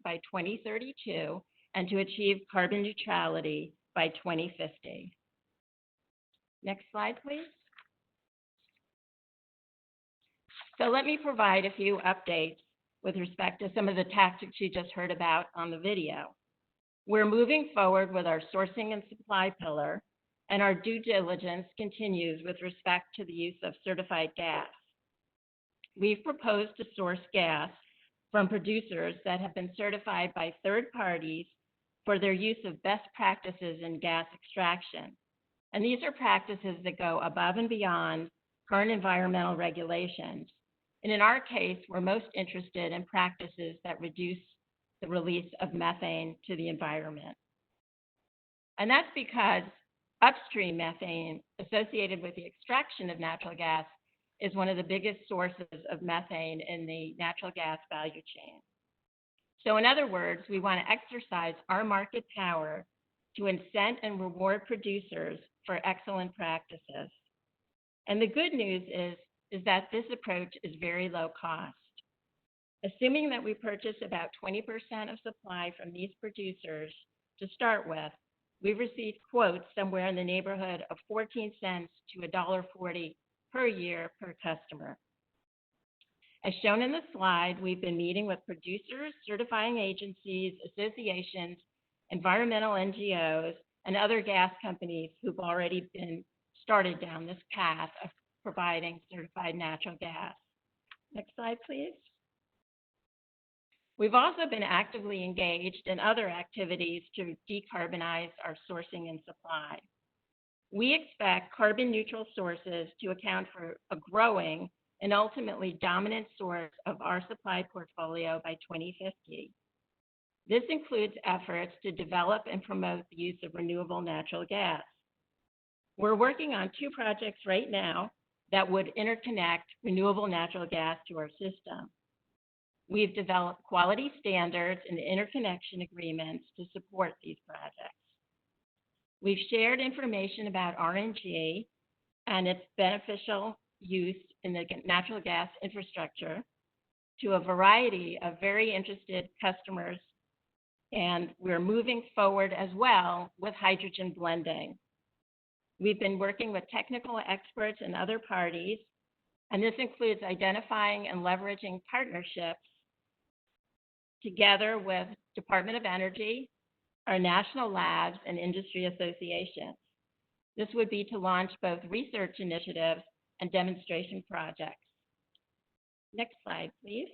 by 2032 and to achieve carbon neutrality by 2050. Next slide, please. So let me provide a few updates with respect to some of the tactics you just heard about on the video. We're moving forward with our sourcing and supply pillar, and our due diligence continues with respect to the use of certified gas. We've proposed to source gas from producers that have been certified by third parties for their use of best practices in gas extraction. And these are practices that go above and beyond current environmental regulations. And in our case, we're most interested in practices that reduce the release of methane to the environment. And that's because upstream methane associated with the extraction of natural gas is one of the biggest sources of methane in the natural gas value chain. So in other words, we want to exercise our market power to incent and reward producers for excellent practices. And the good news is that this approach is very low cost. Assuming that we purchase about 20% of supply from these producers to start with, we've received quotes somewhere in the neighborhood of 14 cents to $1.40 per year per customer. As shown in the slide, we've been meeting with producers, certifying agencies, associations, environmental NGOs, and other gas companies who've already been started down this path of providing certified natural gas. Next slide, please. We've also been actively engaged in other activities to decarbonize our sourcing and supply. We expect carbon neutral sources to account for a growing and ultimately dominant source of our supply portfolio by 2050. This includes efforts to develop and promote the use of renewable natural gas. We're working on 2 projects right now that would interconnect renewable natural gas to our system. We've developed quality standards and interconnection agreements to support these projects. We've shared information about RNG and its beneficial use in the natural gas infrastructure to a variety of very interested customers, and we're moving forward as well with hydrogen blending. We've been working with technical experts and other parties, and this includes identifying and leveraging partnerships together with Department of Energy, our national labs, and industry associations. This would be to launch both research initiatives and demonstration projects. Next slide, please.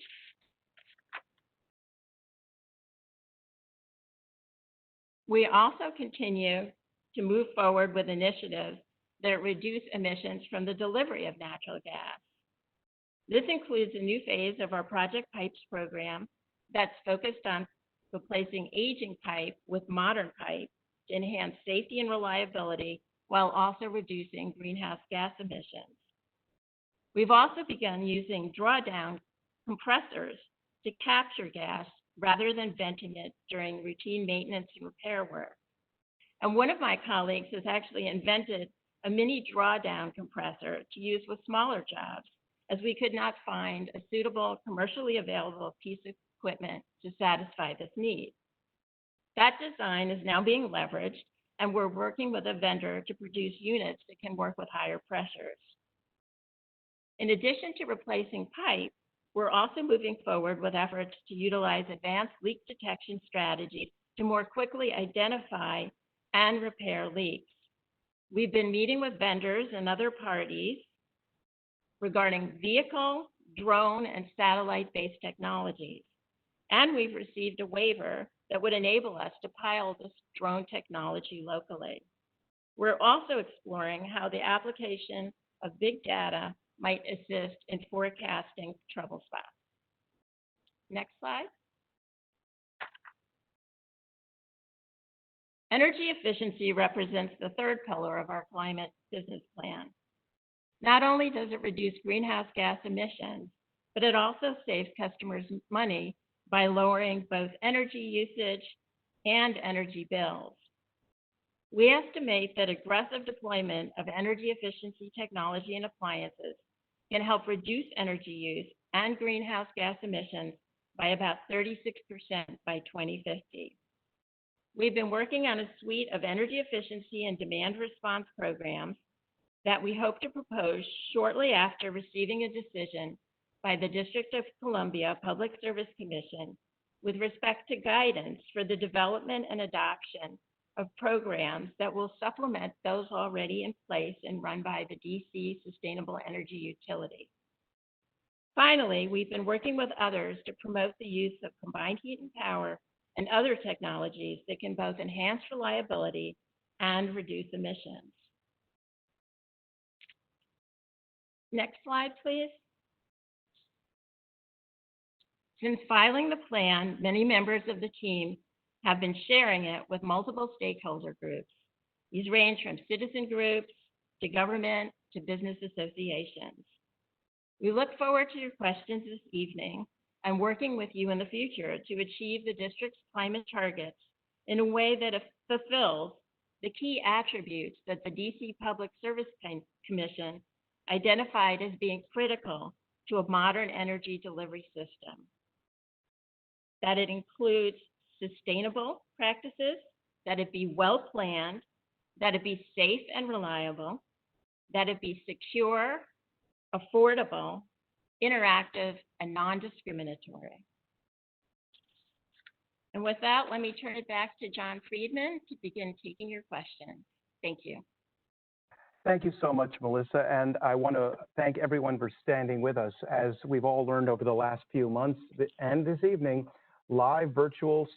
We also continue to move forward with initiatives that reduce emissions from the delivery of natural gas. This includes a new phase of our Project Pipes program that's focused on replacing aging pipe with modern pipe to enhance safety and reliability while also reducing greenhouse gas emissions. We've also begun using drawdown compressors to capture gas rather than venting it during routine maintenance and repair work. And one of my colleagues has actually invented a mini drawdown compressor to use with smaller jobs, as we could not find a suitable commercially available piece of equipment to satisfy this need. That design is now being leveraged, and we're working with a vendor to produce units that can work with higher pressures. In addition to replacing pipe, we're also moving forward with efforts to utilize advanced leak detection strategies to more quickly identify and repair leaks. We've been meeting with vendors and other parties regarding vehicle, drone, and satellite-based technologies. And we've received a waiver that would enable us to pilot this drone technology locally. We're also exploring how the application of big data might assist in forecasting trouble spots. Next slide. Energy efficiency represents the third pillar of our climate business plan. Not only does it reduce greenhouse gas emissions, but it also saves customers money by lowering both energy usage and energy bills. We estimate that aggressive deployment of energy efficiency technology and appliances can help reduce energy use and greenhouse gas emissions by about 36% by 2050. We've been working on a suite of energy efficiency and demand response programs that we hope to propose shortly after receiving a decision by the District of Columbia Public Service Commission with respect to guidance for the development and adoption of programs that will supplement those already in place and run by the DC Sustainable Energy Utility. Finally, we've been working with others to promote the use of combined heat and power and other technologies that can both enhance reliability and reduce emissions. Next slide, please. Since filing the plan, many members of the team have been sharing it with multiple stakeholder groups. These range from citizen groups to government to business associations. We look forward to your questions this evening and working with you in the future to achieve the district's climate targets in a way that fulfills the key attributes that the DC Public Service Commission identified as being critical to a modern energy delivery system. That it includes sustainable practices, that it be well planned, that it be safe and reliable, that it be secure, affordable, interactive, and non-discriminatory. And with that, let me turn it back to John Friedman to begin taking your questions. Thank you. Thank you so much, Melissa. And I want to thank everyone for standing with us. As we've all learned over the last few months and this evening, live, virtual,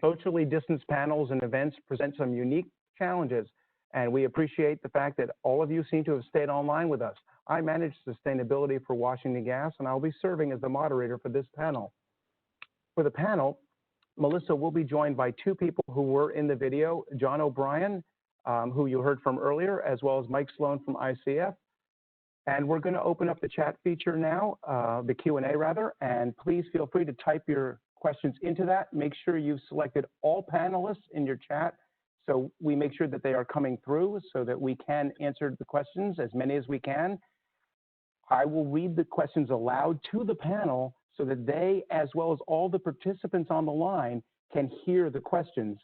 socially distanced panels and events present some unique challenges. And we appreciate the fact that all of you seem to have stayed online with us. I manage sustainability for Washington Gas, and I'll be serving as the moderator for this panel. For the panel, Melissa will be joined by two people who were in the video, John O'Brien, who you heard from earlier, as well as Mike Sloan from ICF. And we're going to open up the chat feature now, the Q&A rather, and please feel free to type your questions into that. Make sure you've selected all panelists in your chat so we make sure that they are coming through so that we can answer the questions, as many as we can. I will read the questions aloud to the panel so that they, as well as all the participants on the line, can hear the questions.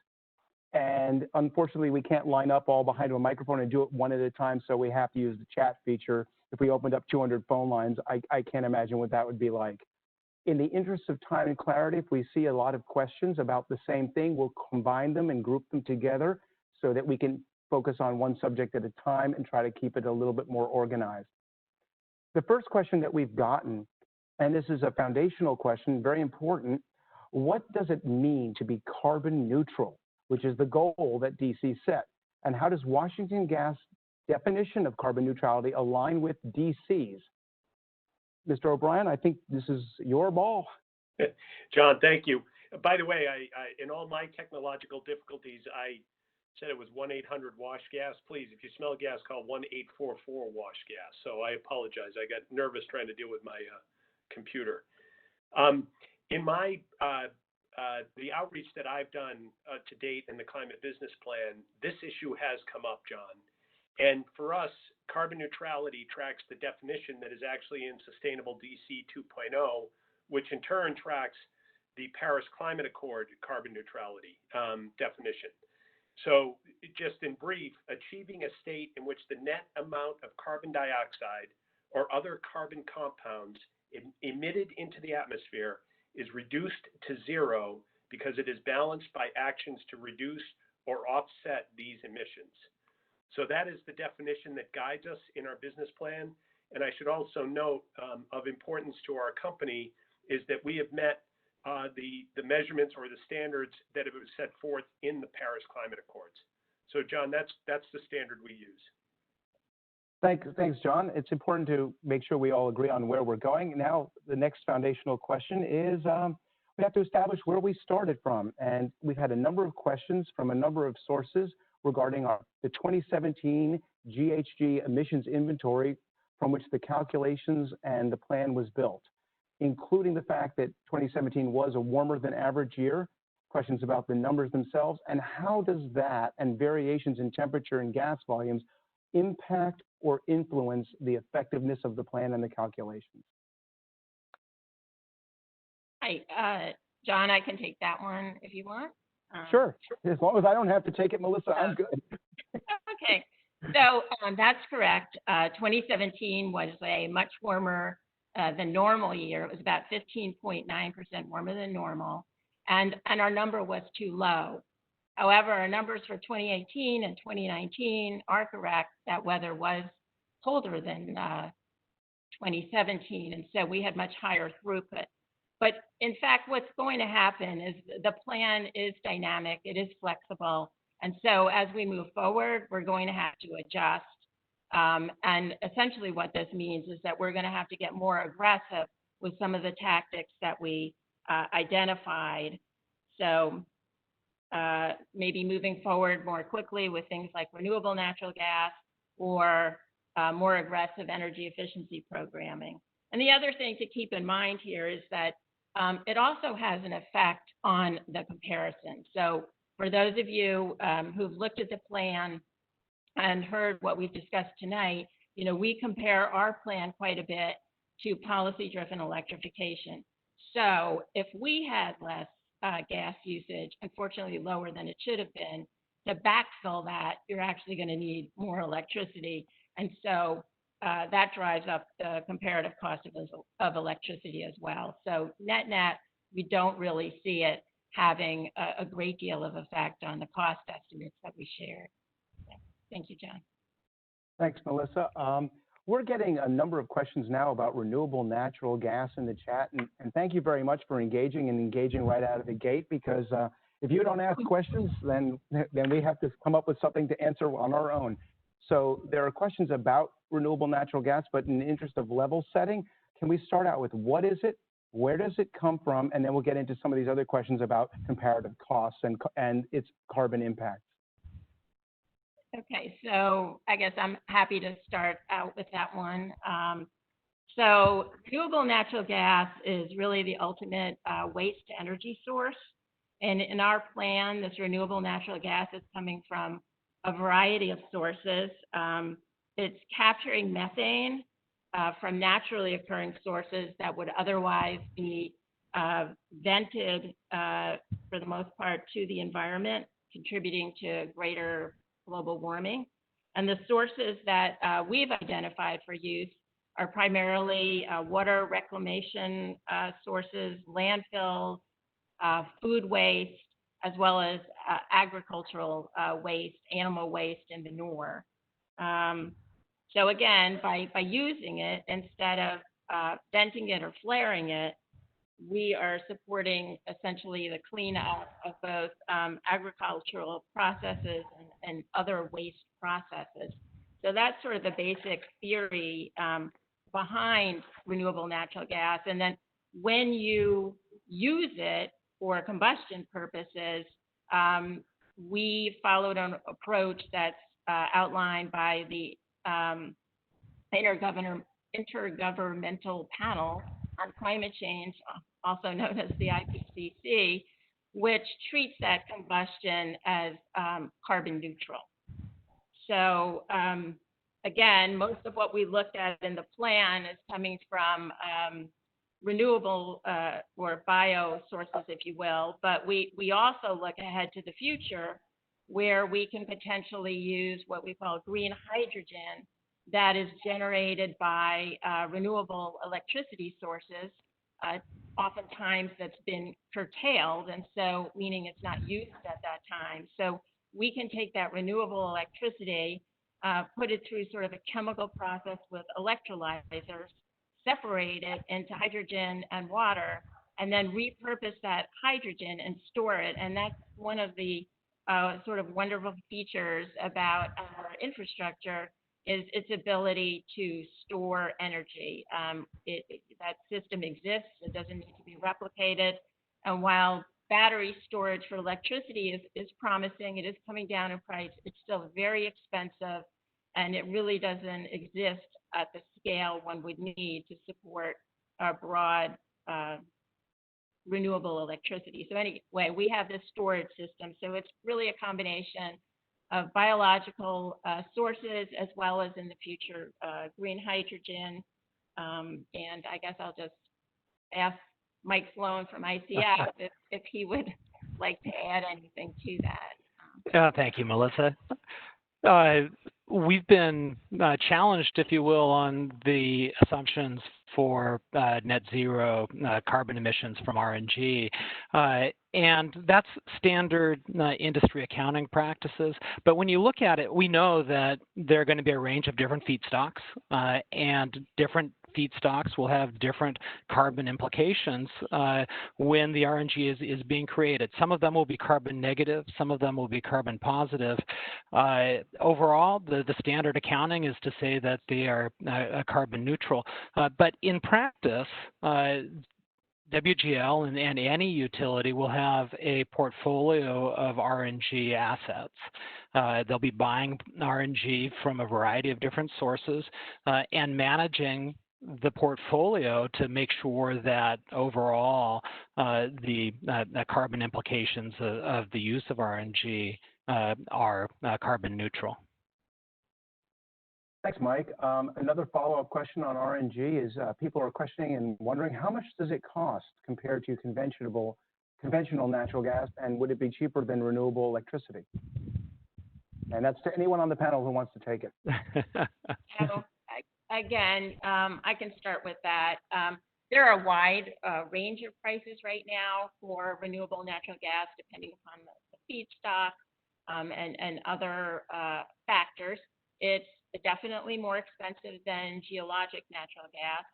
And unfortunately, we can't line up all behind a microphone and do it one at a time, so we have to use the chat feature. If we opened up 200 phone lines, I can't imagine what that would be like. In the interest of time and clarity, if we see a lot of questions about the same thing, we'll combine them and group them together so that we can focus on one subject at a time and try to keep it a little bit more organized. The first question that we've gotten, and this is a foundational question, very important, what does it mean to be carbon neutral, which is the goal that DC set? And how does Washington Gas' definition of carbon neutrality align with DC's? Mr. O'Brien, I think this is your ball. John, thank you. By the way, in all my technological difficulties, I said it was 1-800-WASH-GAS. Please, if you smell gas, call 1-844-WASH-GAS. So I apologize. I got nervous trying to deal with my computer. In my the outreach that I've done to date in the climate business plan, this issue has come up, John. And for us, carbon neutrality tracks the definition that is actually in Sustainable DC 2.0, which in turn tracks the Paris Climate Accord carbon neutrality definition. So just in brief, achieving a state in which the net amount of carbon dioxide or other carbon compounds emitted into the atmosphere is reduced to zero because it is balanced by actions to reduce or offset these emissions. So that is the definition that guides us in our business plan. And I should also note of importance to our company is that we have met the measurements or the standards that have been set forth in the Paris Climate Accords. So John, that's the standard we use. Thanks, John. It's important to make sure we all agree on where we're going. Now, the next foundational question is we have to establish where we started from. And we've had a number of questions from a number of sources regarding the 2017 GHG emissions inventory from which the calculations and the plan was built, including the fact that 2017 was a warmer than average year, questions about the numbers themselves, and how does that and variations in temperature and gas volumes impact or influence the effectiveness of the plan and the calculations? Hi, John, I can take that one if you want. Sure, as long as I don't have to take it, Melissa, I'm good. Okay, so that's correct. 2017 was a much warmer than normal year. It was about 15.9% warmer than normal, and our number was too low. However, our numbers for 2018 and 2019 are correct. That weather was colder than 2017, and so we had much higher throughput. But in fact, what's going to happen is the plan is dynamic, it is flexible, and so as we move forward, we're going to have to adjust. And essentially what this means is that we're going to have to get more aggressive with some of the tactics that we identified. So maybe moving forward more quickly with things like renewable natural gas or more aggressive energy efficiency programming. And the other thing to keep in mind here is that it also has an effect on the comparison. So for those of you who've looked at the plan and heard what we've discussed tonight, we compare our plan quite a bit to policy-driven electrification. So if we had less gas usage, unfortunately lower than it should have been, to backfill that, you're actually going to need more electricity. And so that drives up the comparative cost of electricity as well. So net, we don't really see it having a great deal of effect on the cost estimates that we shared. Thank you, John. Thanks, Melissa. We're getting a number of questions now about renewable natural gas in the chat, and thank you very much for engaging right out of the gate, because if you don't ask questions, then we have to come up with something to answer on our own. So there are questions about renewable natural gas, but in the interest of level setting, can we start out with what is it, where does it come from, and then we'll get into some of these other questions about comparative costs and its carbon impacts. Okay, so I guess I'm happy to start out with that one. So renewable natural gas is really the ultimate waste to energy source. And in our plan, this renewable natural gas is coming from a variety of sources. It's capturing methane from naturally occurring sources that would otherwise be vented, for the most part, to the environment, contributing to greater global warming. And the sources that we've identified for use are primarily water reclamation sources, landfills, food waste, as well as agricultural waste, animal waste, and manure. So again, by using it, instead of venting it or flaring it, we are supporting essentially the cleanup of both agricultural processes and other waste processes. So that's sort of the basic theory behind renewable natural gas. And then when you use it for combustion purposes, we followed an approach that's outlined by the Intergovernmental Panel on Climate Change, also known as the IPCC, which treats that combustion as carbon neutral. So again, most of what we looked at in the plan is coming from renewable or bio sources, if you will, but we also look ahead to the future where we can potentially use what we call green hydrogen that is generated by renewable electricity sources. Oftentimes that's been curtailed, and so meaning it's not used at that time. So we can take that renewable electricity, put it through sort of a chemical process with electrolyzers, separate it into hydrogen and water, and then repurpose that hydrogen and store it. And that's one of the sort of wonderful features about our infrastructure is its ability to store energy. That system exists, it doesn't need to be replicated. And while battery storage for electricity is promising, it is coming down in price, it's still very expensive, and it really doesn't exist at the scale one would need to support a broad renewable electricity. So anyway, we have this storage system. So it's really a combination of biological sources as well as in the future green hydrogen. And I guess I'll just ask Mike Sloan from ICF if he would like to add anything to that. Thank you, Melissa. We've been challenged, if you will, on the assumptions for net zero carbon emissions from RNG. And that's standard industry accounting practices. But when you look at it, we know that there are going to be a range of different feedstocks, and different feedstocks will have different carbon implications when the RNG is being created. Some of them will be carbon negative, some of them will be carbon positive. Overall, the standard accounting is to say that they are carbon neutral. But in practice, WGL and any utility will have a portfolio of RNG assets. They'll be buying RNG from a variety of different sources and managing the portfolio to make sure that overall the carbon implications of the use of RNG are carbon neutral. Thanks, Mike. Another follow-up question on RNG is people are questioning and wondering how much does it cost compared to conventional natural gas, and would it be cheaper than renewable electricity? And that's to anyone on the panel who wants to take it. So, again, I can start with that. There are a wide range of prices right now for renewable natural gas, depending upon the feedstock and other factors. It's definitely more expensive than geologic natural gas,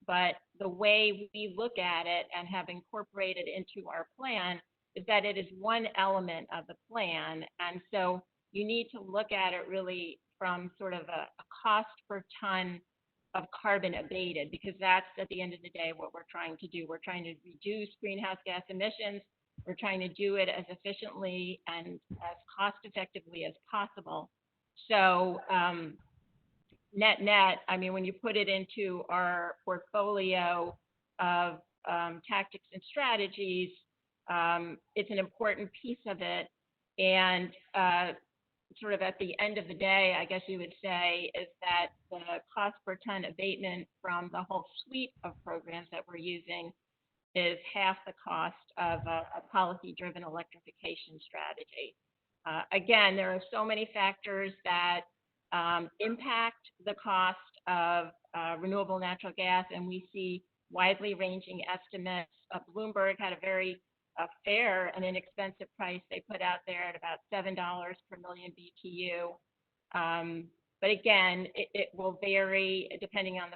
but the way we look at it and have incorporated into our plan is that it is one element of the plan. And so you need to look at it really from sort of a cost per ton of carbon abated, because that's at the end of the day what we're trying to do. We're trying to reduce greenhouse gas emissions. We're trying to do it as efficiently and as cost effectively as possible. So net, I mean, when you put it into our portfolio of tactics and strategies, it's an important piece of it. And sort of at the end of the day, I guess you would say, is that the cost per ton abatement from the whole suite of programs that we're using is half the cost of a policy-driven electrification strategy. Again, there are so many factors that impact the cost of renewable natural gas, and we see widely ranging estimates. Bloomberg had a very fair and inexpensive price they put out there at about $7 per million BTU. But again, it will vary depending on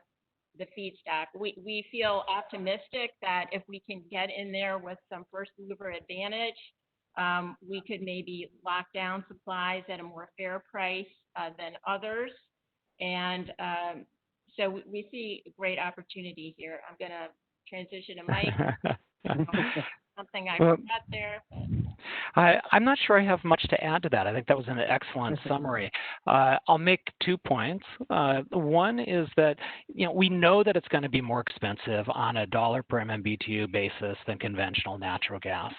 the feedstock. We feel optimistic that if we can get in there with some first mover advantage, we could maybe lock down supplies at a more fair price than others. And so we see a great opportunity here. I'm going to transition to Mike. Something I forgot there. I'm not sure I have much to add to that. I think that was an excellent summary. I'll make 2 points. One is that we know that it's going to be more expensive on a dollar per MMBTU basis than conventional natural gas.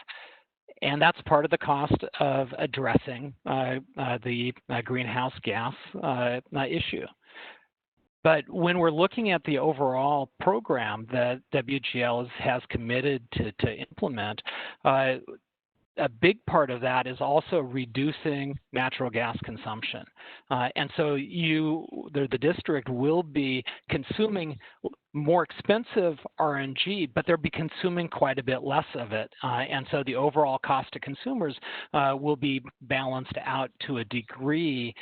And that's part of the cost of addressing the greenhouse gas issue. But when we're looking at the overall program that WGL has committed to implement, a big part of that is also reducing natural gas consumption. And so the district will be consuming more expensive RNG, but they'll be consuming quite a bit less of it. And so the overall cost to consumers will be balanced out to a degree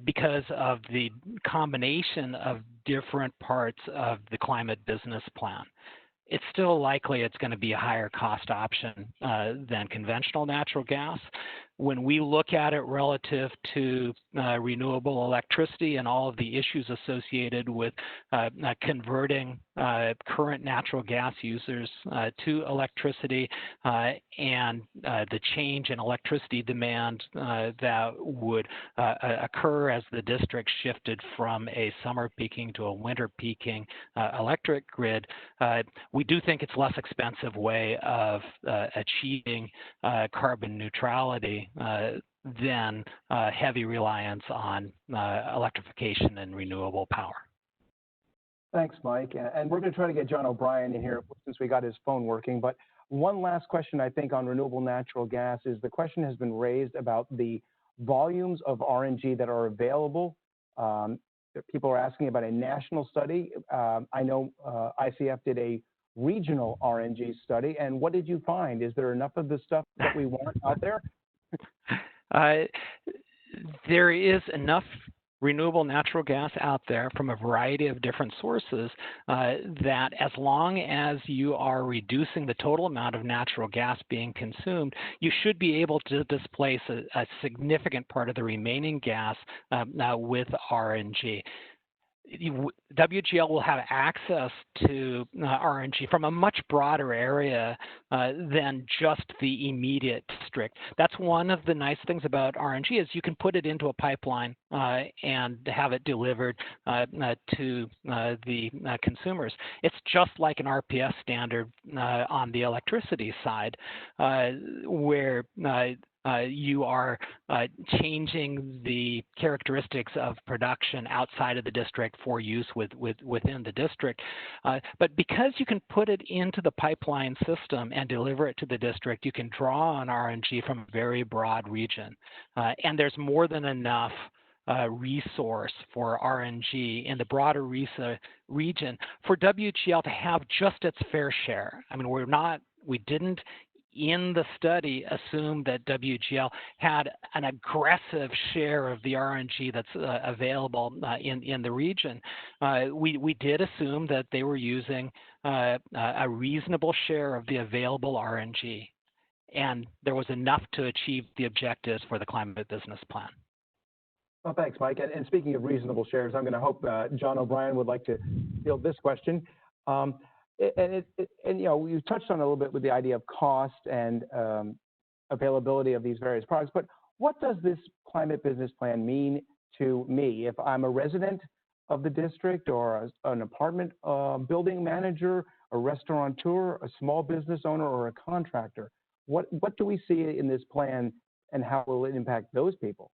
because of the combination of different parts of the climate business plan. It's still likely it's going to be a higher cost option than conventional natural gas. When we look at it relative to renewable electricity and all of the issues associated with converting current natural gas users to electricity and the change in electricity demand that would occur as the district shifted from a summer peaking to a winter peaking electric grid, we do think it's a less expensive way of achieving carbon neutrality than heavy reliance on electrification and renewable power. Thanks, Mike. And we're going to try to get John O'Brien in here since we got his phone working. But one last question, I think, on renewable natural gas is the question has been raised about the volumes of RNG that are available. People are asking about a national study. I know ICF did a regional RNG study. And what did you find? Is there enough of the stuff that we want out there? There is enough renewable natural gas out there from a variety of different sources that as long as you are reducing the total amount of natural gas being consumed, you should be able to displace a significant part of the remaining gas with RNG. WGL will have access to RNG from a much broader area than just the immediate district. That's one of the nice things about RNG is you can put it into a pipeline and have it delivered to the consumers. It's just like an RPS standard on the electricity side where you are changing the characteristics of production outside of the district for use within the district. But because you can put it into the pipeline system and deliver it to the district, you can draw on RNG from a very broad region. And there's more than enough resource for RNG in the broader region for WGL to have just its fair share. I mean, we didn't in the study assume that WGL had an aggressive share of the RNG that's available in the region. We did assume that they were using a reasonable share of the available RNG, and there was enough to achieve the objectives for the Climate Business Plan. Well, thanks, Mike. And speaking of reasonable shares, I'm going to hope John O'Brien would like to field this question. And you know, you touched on a little bit with the idea of cost and availability of these various products, but what does this climate business plan mean to me if I'm a resident of the district or an apartment building manager, a restaurateur, a small business owner, or a contractor? What do we see in this plan and how will it impact those people?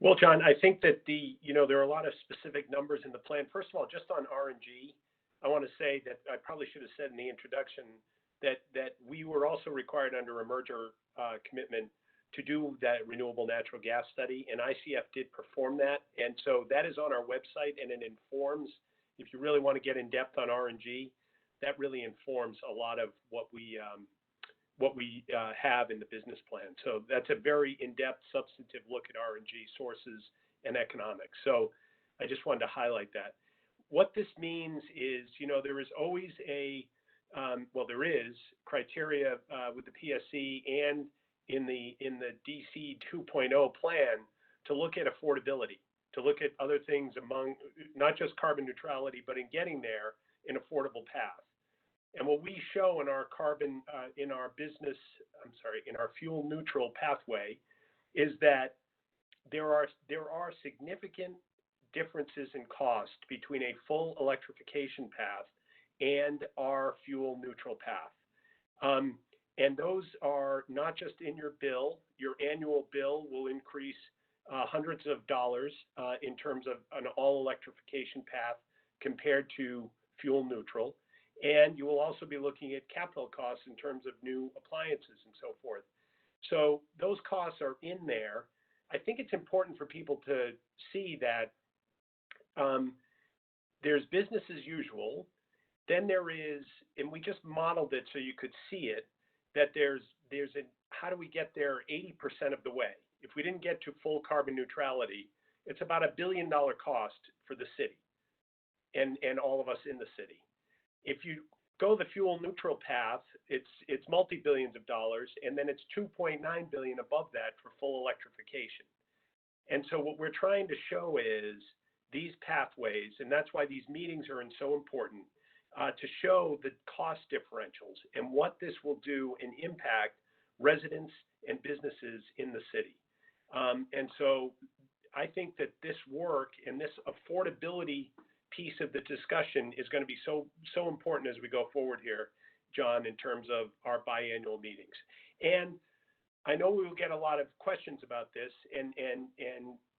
Well, John, I think that there are a lot of specific numbers in the plan. First of all, just on RNG, I want to say that I probably should have said in the introduction that we were also required under a merger commitment to do that renewable natural gas study, and ICF did perform that. And so that is on our website, and it informs, if you really want to get in depth on RNG, that really informs a lot of what we have in the business plan. So that's a very in-depth, substantive look at RNG sources and economics. So I just wanted to highlight that. What this means is, there is always there is criteria with the PSC and in the DC 2.0 plan to look at affordability, to look at other things among not just carbon neutrality, but in getting there, an affordable path. And what we show in our in our fuel neutral pathway is that there are significant differences in cost between a full electrification path and our fuel neutral path. And those are not just in your bill. Your annual bill will increase hundreds of dollars in terms of an all electrification path compared to fuel neutral. And you will also be looking at capital costs in terms of new appliances and so forth. So those costs are in there. I think it's important for people to see that there's business as usual. Then there is, and we just modeled it so you could see it, that there's how do we get there 80% of the way? If we didn't get to full carbon neutrality, it's about $1 billion cost for the city and all of us in the city. If you go the fuel neutral path, it's multi-billions of dollars, and then it's $2.9 billion above that for full electrification. And so what we're trying to show is these pathways, and that's why these meetings are so important, to show the cost differentials and what this will do and impact residents and businesses in the city. And so I think that this work and this affordability piece of the discussion is going to be so important as we go forward here, John, in terms of our biannual meetings. And I know we will get a lot of questions about this, and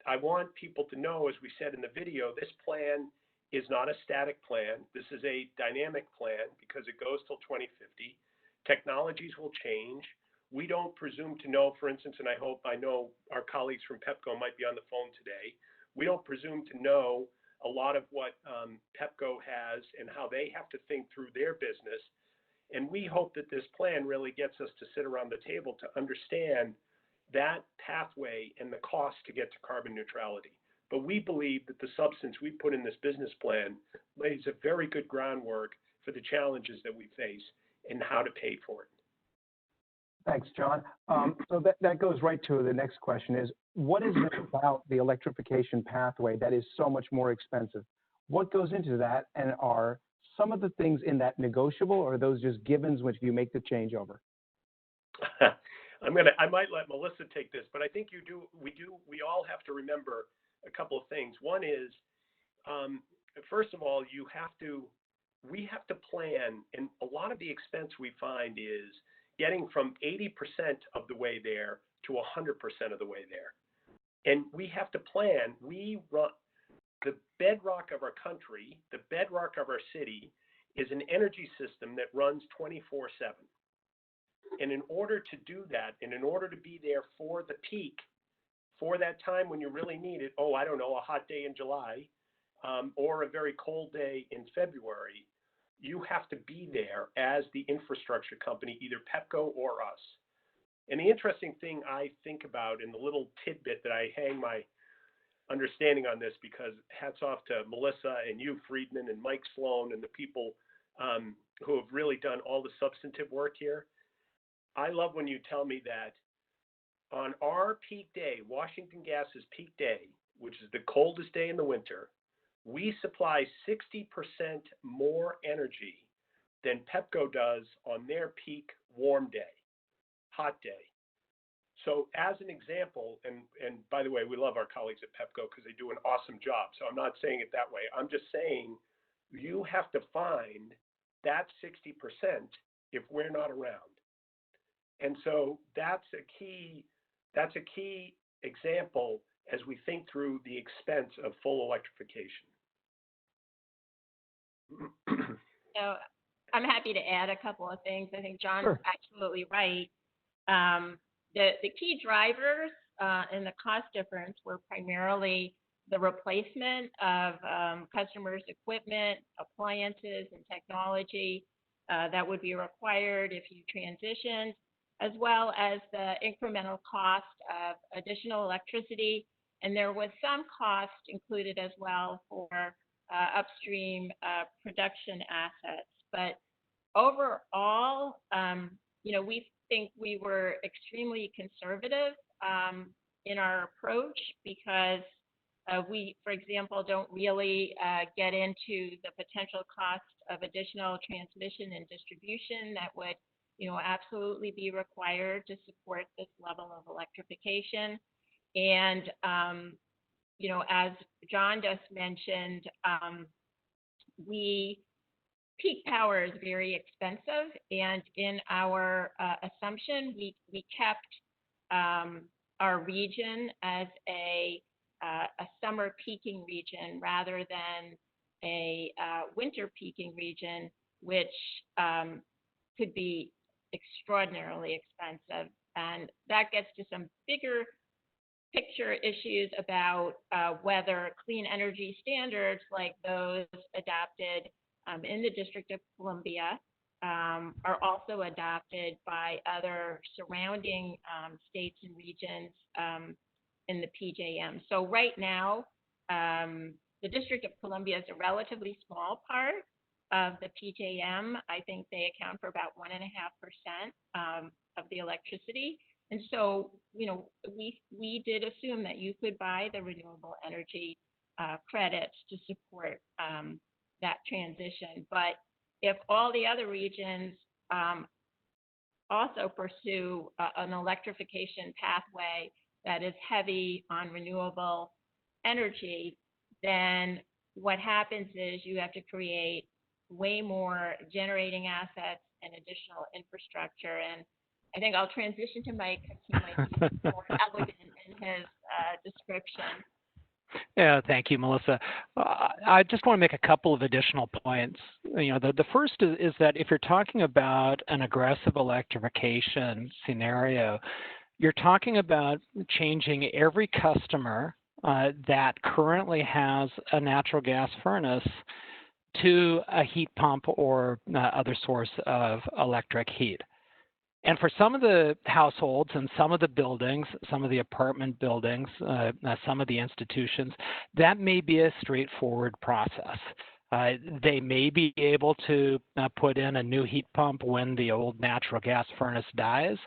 I want people to know, as we said in the video, this plan is not a static plan. This is a dynamic plan because it goes till 2050. Technologies will change. We don't presume to know, for instance, and I know our colleagues from Pepco might be on the phone today. We don't presume to know a lot of what Pepco has and how they have to think through their business. And we hope that this plan really gets us to sit around the table to understand that pathway and the cost to get to carbon neutrality. But we believe that the substance we put in this business plan lays a very good groundwork for the challenges that we face and how to pay for it. Thanks, John. So that goes right to the next question is, what is it about the electrification pathway that is so much more expensive? What goes into that, and are some of the things in that negotiable, or are those just givens which you make the changeover? I might let Melissa take this, but I think we all have to remember a couple of things. One is, first of all, we have to plan, and a lot of the expense we find is getting from 80% of the way there to 100% of the way there. And we have to plan. We run the bedrock of our country, the bedrock of our city is an energy system that runs 24/7. And in order to do that, and in order to be there for the peak, for that time when you really need it, I don't know, a hot day in July, or a very cold day in February, you have to be there as the infrastructure company, either Pepco or us. And the interesting thing I think about, and the little tidbit that I hang my understanding on this, because hats off to Melissa and you, Friedman, and Mike Sloan, and the people who have really done all the substantive work here. I love when you tell me that on our peak day, Washington Gas's peak day, which is the coldest day in the winter, we supply 60% more energy than Pepco does on their peak warm day, hot day. So as an example, and by the way, we love our colleagues at Pepco because they do an awesome job. So I'm not saying it that way. I'm just saying you have to find that 60% if we're not around. And so that's a key example as we think through the expense of full electrification. So I'm happy to add a couple of things. I think John's Sure. absolutely right. The key drivers in the cost difference were primarily the replacement of customers' equipment, appliances, and technology that would be required if you transitioned, as well as the incremental cost of additional electricity. And there was some cost included as well for upstream production assets. But overall, we think we were extremely conservative in our approach because we, for example, don't really get into the potential cost of additional transmission and distribution that would absolutely be required to support this level of electrification. And, as John just mentioned, peak power is very expensive. And in our assumption, we kept our region as a summer peaking region rather than a winter peaking region, which could be extraordinarily expensive. And that gets to some bigger picture issues about whether clean energy standards like those adopted in the District of Columbia are also adopted by other surrounding states and regions in the PJM. So right now, the District of Columbia is a relatively small part of the PJM. I think they account for about 1.5% of the electricity. And so, we did assume that you could buy the renewable energy credits to support that transition. But if all the other regions also pursue an electrification pathway that is heavy on renewable energy, then what happens is you have to create way more generating assets and additional infrastructure. And I think I'll transition to Mike because he might be more elegant in his description. Yeah, thank you, Melissa. I just want to make a couple of additional points. The first is that if you're talking about an aggressive electrification scenario, you're talking about changing every customer that currently has a natural gas furnace to a heat pump or other source of electric heat. And for some of the households and some of the buildings, some of the apartment buildings, some of the institutions, that may be a straightforward process. They may be able to put in a new heat pump when the old natural gas furnace dies,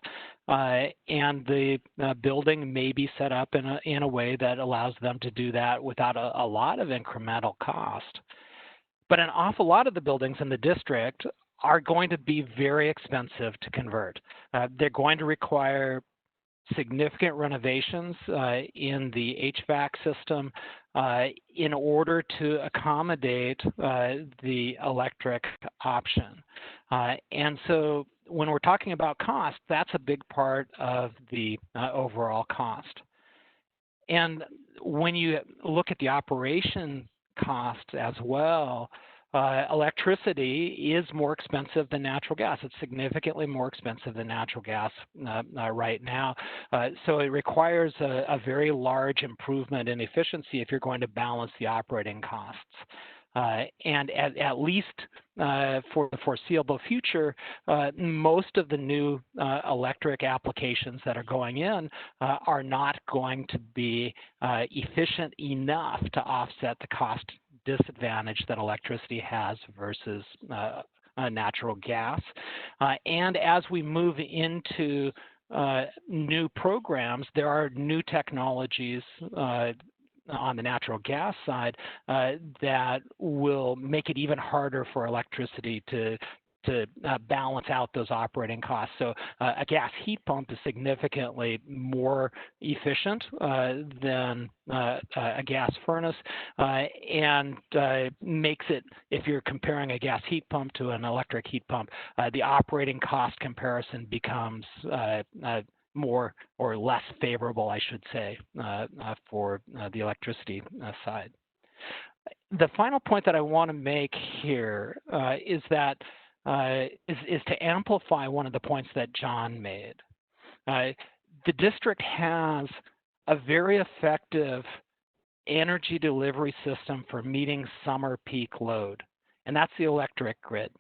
and the building may be set up in a way that allows them to do that without a lot of incremental cost. But an awful lot of the buildings in the district are going to be very expensive to convert. They're going to require significant renovations in the HVAC system in order to accommodate the electric option. And so when we're talking about cost, that's a big part of the overall cost. And when you look at the operation cost as well, electricity is more expensive than natural gas. It's significantly more expensive than natural gas right now. So it requires a very large improvement in efficiency if you're going to balance the operating costs. And at least for the foreseeable future, most of the new electric applications that are going in are not going to be efficient enough to offset the cost disadvantage that electricity has versus natural gas. And as we move into new programs, there are new technologies on the natural gas side that will make it even harder for electricity to balance out those operating costs. So a gas heat pump is significantly more efficient than a gas furnace and makes it, if you're comparing a gas heat pump to an electric heat pump, the operating cost comparison becomes more or less favorable, I should say, for the electricity side. The final point that I want to make here is that is to amplify one of the points that John made. The district has a very effective energy delivery system for meeting summer peak load, and that's the electric grid.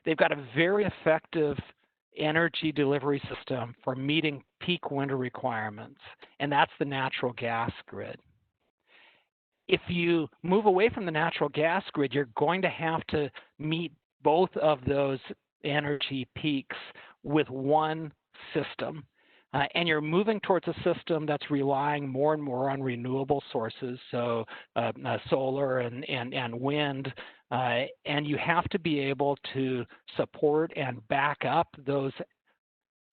They've got a very effective energy delivery system for meeting peak winter requirements, and that's the natural gas grid. If you move away from the natural gas grid, you're going to have to meet both of those energy peaks with one system. And you're moving towards a system that's relying more and more on renewable sources, so solar and wind. And you have to be able to support and back up those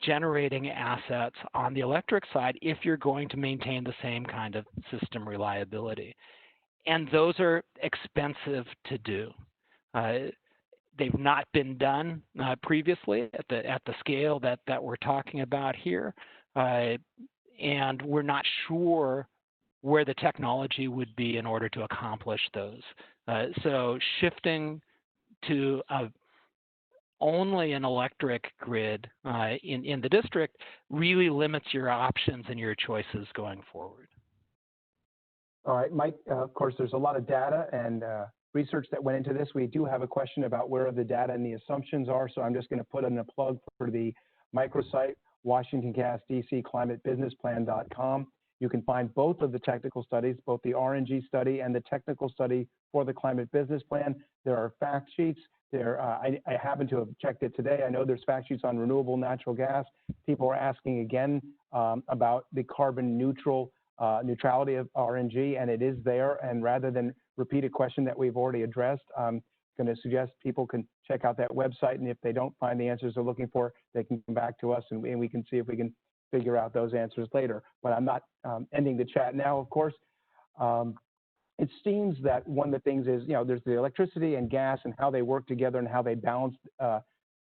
generating assets on the electric side if you're going to maintain the same kind of system reliability. And those are expensive to do. They've not been done previously at the scale that we're talking about here, and we're not sure where the technology would be in order to accomplish those. So shifting to only an electric grid in the district really limits your options and your choices going forward. All right, Mike, of course, there's a lot of data and research that went into this. We do have a question about where the data and the assumptions are, so I'm just going to put in a plug for the microsite, Washington Gas DC ClimateBusinessPlan.com. You can find both of the technical studies, both the RNG study and the technical study for the Climate Business Plan. There are fact sheets. I happen to have checked it today. I know there's fact sheets on renewable natural gas. People are asking again about the carbon neutrality of RNG, and it is there. And rather than repeat a question that we've already addressed, I'm going to suggest people can check out that website, and if they don't find the answers they're looking for, they can come back to us, and we can see if we can figure out those answers later. But I'm not ending the chat now, of course. It seems that one of the things is, there's the electricity and gas and how they work together and how they balance to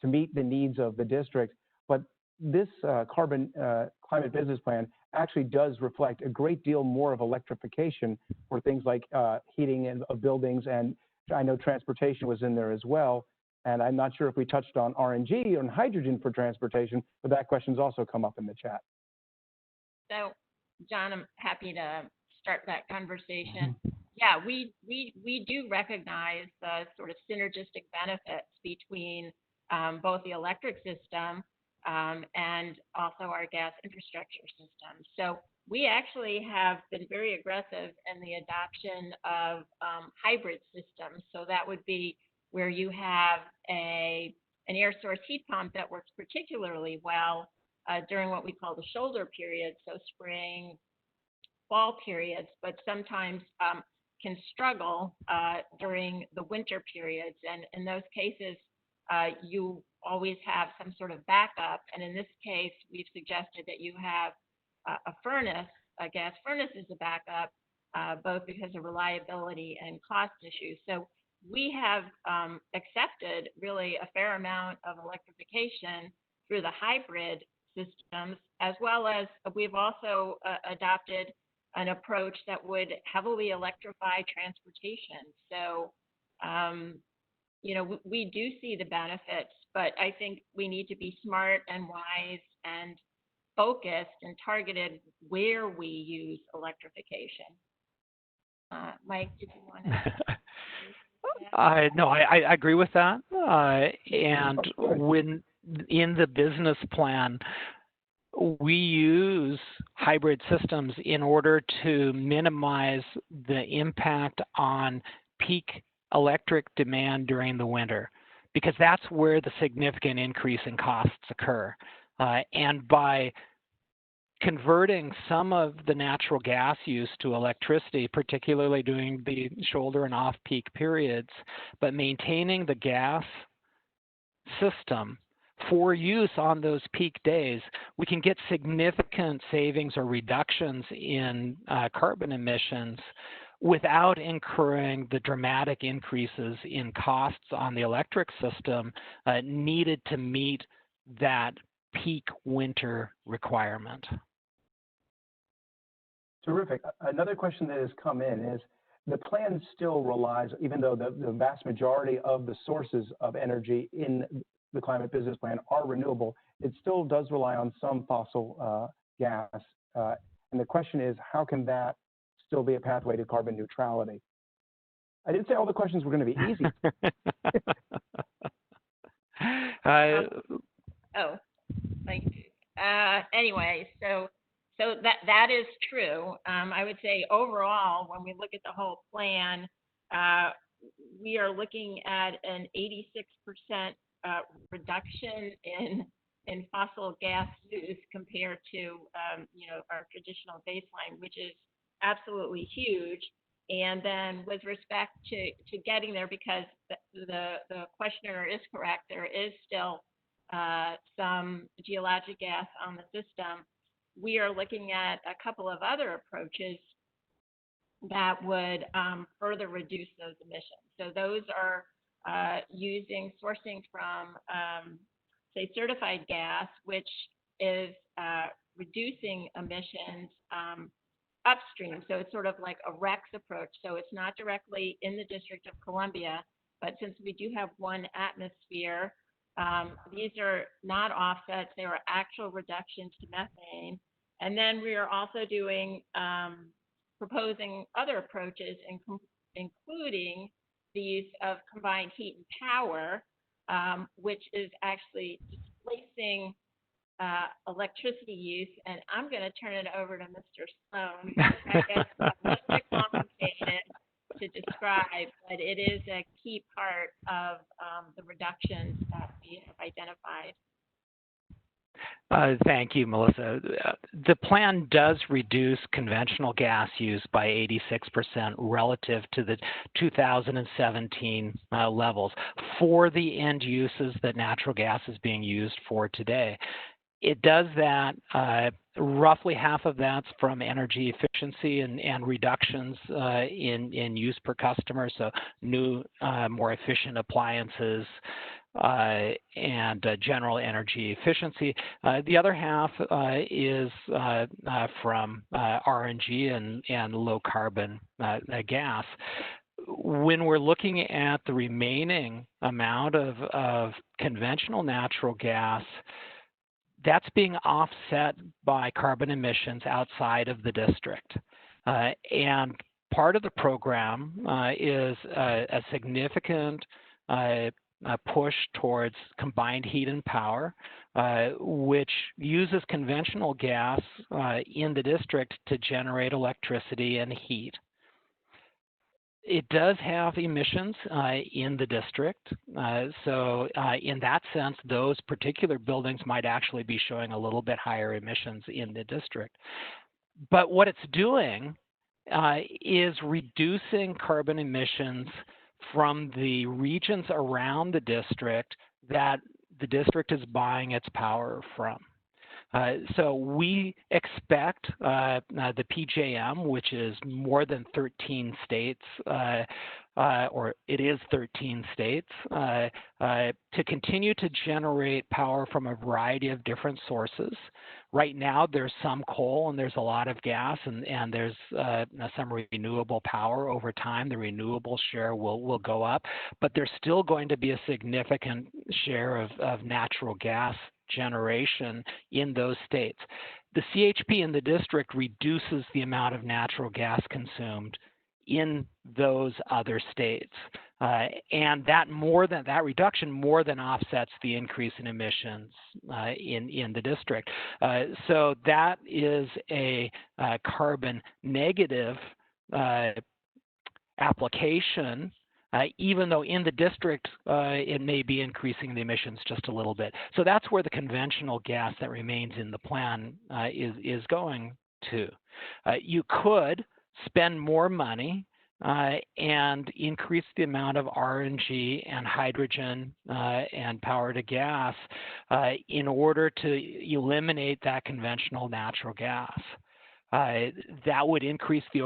meet the needs of the district. But this climate business plan actually does reflect a great deal more of electrification for things like heating of buildings, and I know transportation was in there as well. And I'm not sure if we touched on RNG and hydrogen for transportation, but that question's also come up in the chat. So, John, I'm happy to start that conversation. Yeah, we do recognize the sort of synergistic benefits between both the electric system and also our gas infrastructure system. So we actually have been very aggressive in the adoption of hybrid systems. So that would be where you have an air source heat pump that works particularly well during what we call the shoulder periods, so spring, fall periods, but sometimes can struggle during the winter periods. And in those cases, you always have some sort of backup. And in this case, we've suggested that you have a furnace, a gas furnace as a backup, both because of reliability and cost issues. So we have accepted really a fair amount of electrification through the hybrid systems, as well as we've also adopted an approach that would heavily electrify transportation. So, we do see the benefits, but I think we need to be smart and wise and focused and targeted where we use electrification. Mike, did you want to? No, I agree with that. And when in the business plan, we use hybrid systems in order to minimize the impact on peak electric demand during the winter, because that's where the significant increase in costs occur. And by converting some of the natural gas use to electricity, particularly during the shoulder and off-peak periods, but maintaining the gas system for use on those peak days, we can get significant savings or reductions in carbon emissions without incurring the dramatic increases in costs on the electric system needed to meet that peak winter requirement. Terrific. Another question that has come in is, the plan still relies, even though the vast majority of the sources of energy in the climate business plan are renewable, it still does rely on some fossil gas. And the question is, how can that still be a pathway to carbon neutrality? I didn't say all the questions were going to be easy. Thank you. Anyway, so that is true. I would say overall, when we look at the whole plan, we are looking at an 86% reduction in fossil gas use compared to our traditional baseline, which is absolutely huge. And then with respect to getting there, because the questioner is correct, there is still some geologic gas on the system. We are looking at a couple of other approaches that would further reduce those emissions. So those are sourcing from, say, certified gas, which is reducing emissions upstream. So it's sort of like a REX approach. So it's not directly in the District of Columbia, but since we do have one atmosphere, these are not offsets, they are actual reductions to methane. And then we are also proposing other approaches, including the use of combined heat and power, which is actually displacing electricity use. And I'm going to turn it over to Mr. Sloan. I guess it's a little bit complicated to describe, but it is a key part of the reductions that we have identified. Thank you, Melissa. The plan does reduce conventional gas use by 86% relative to the 2017 levels for the end uses that natural gas is being used for today. It does that, roughly half of that's from energy efficiency and reductions in use per customer, so new, more efficient appliances, and general energy efficiency. The other half is from RNG and low carbon gas. When we're looking at the remaining amount of conventional natural gas, that's being offset by carbon emissions outside of the district. And part of the program is a significant push towards combined heat and power, which uses conventional gas in the district to generate electricity and heat. It does have emissions in the district. So in that sense, those particular buildings might actually be showing a little bit higher emissions in the district. But what it's doing is reducing carbon emissions from the regions around the district that the district is buying its power from. So we expect the PJM, which is more than 13 states, or it is 13 states, to continue to generate power from a variety of different sources. Right now, there's some coal and there's a lot of gas, and there's some renewable power. Over time, the renewable share will go up, but there's still going to be a significant share of natural gas generation in those states. The CHP in the district reduces the amount of natural gas consumed in those other states. And that reduction more than offsets the increase in emissions in the district. So that is a carbon negative application, even though in the district it may be increasing the emissions just a little bit. So that's where the conventional gas that remains in the plan is going to. You could spend more money and increase the amount of RNG and hydrogen and power to gas in order to eliminate that conventional natural gas. That would increase the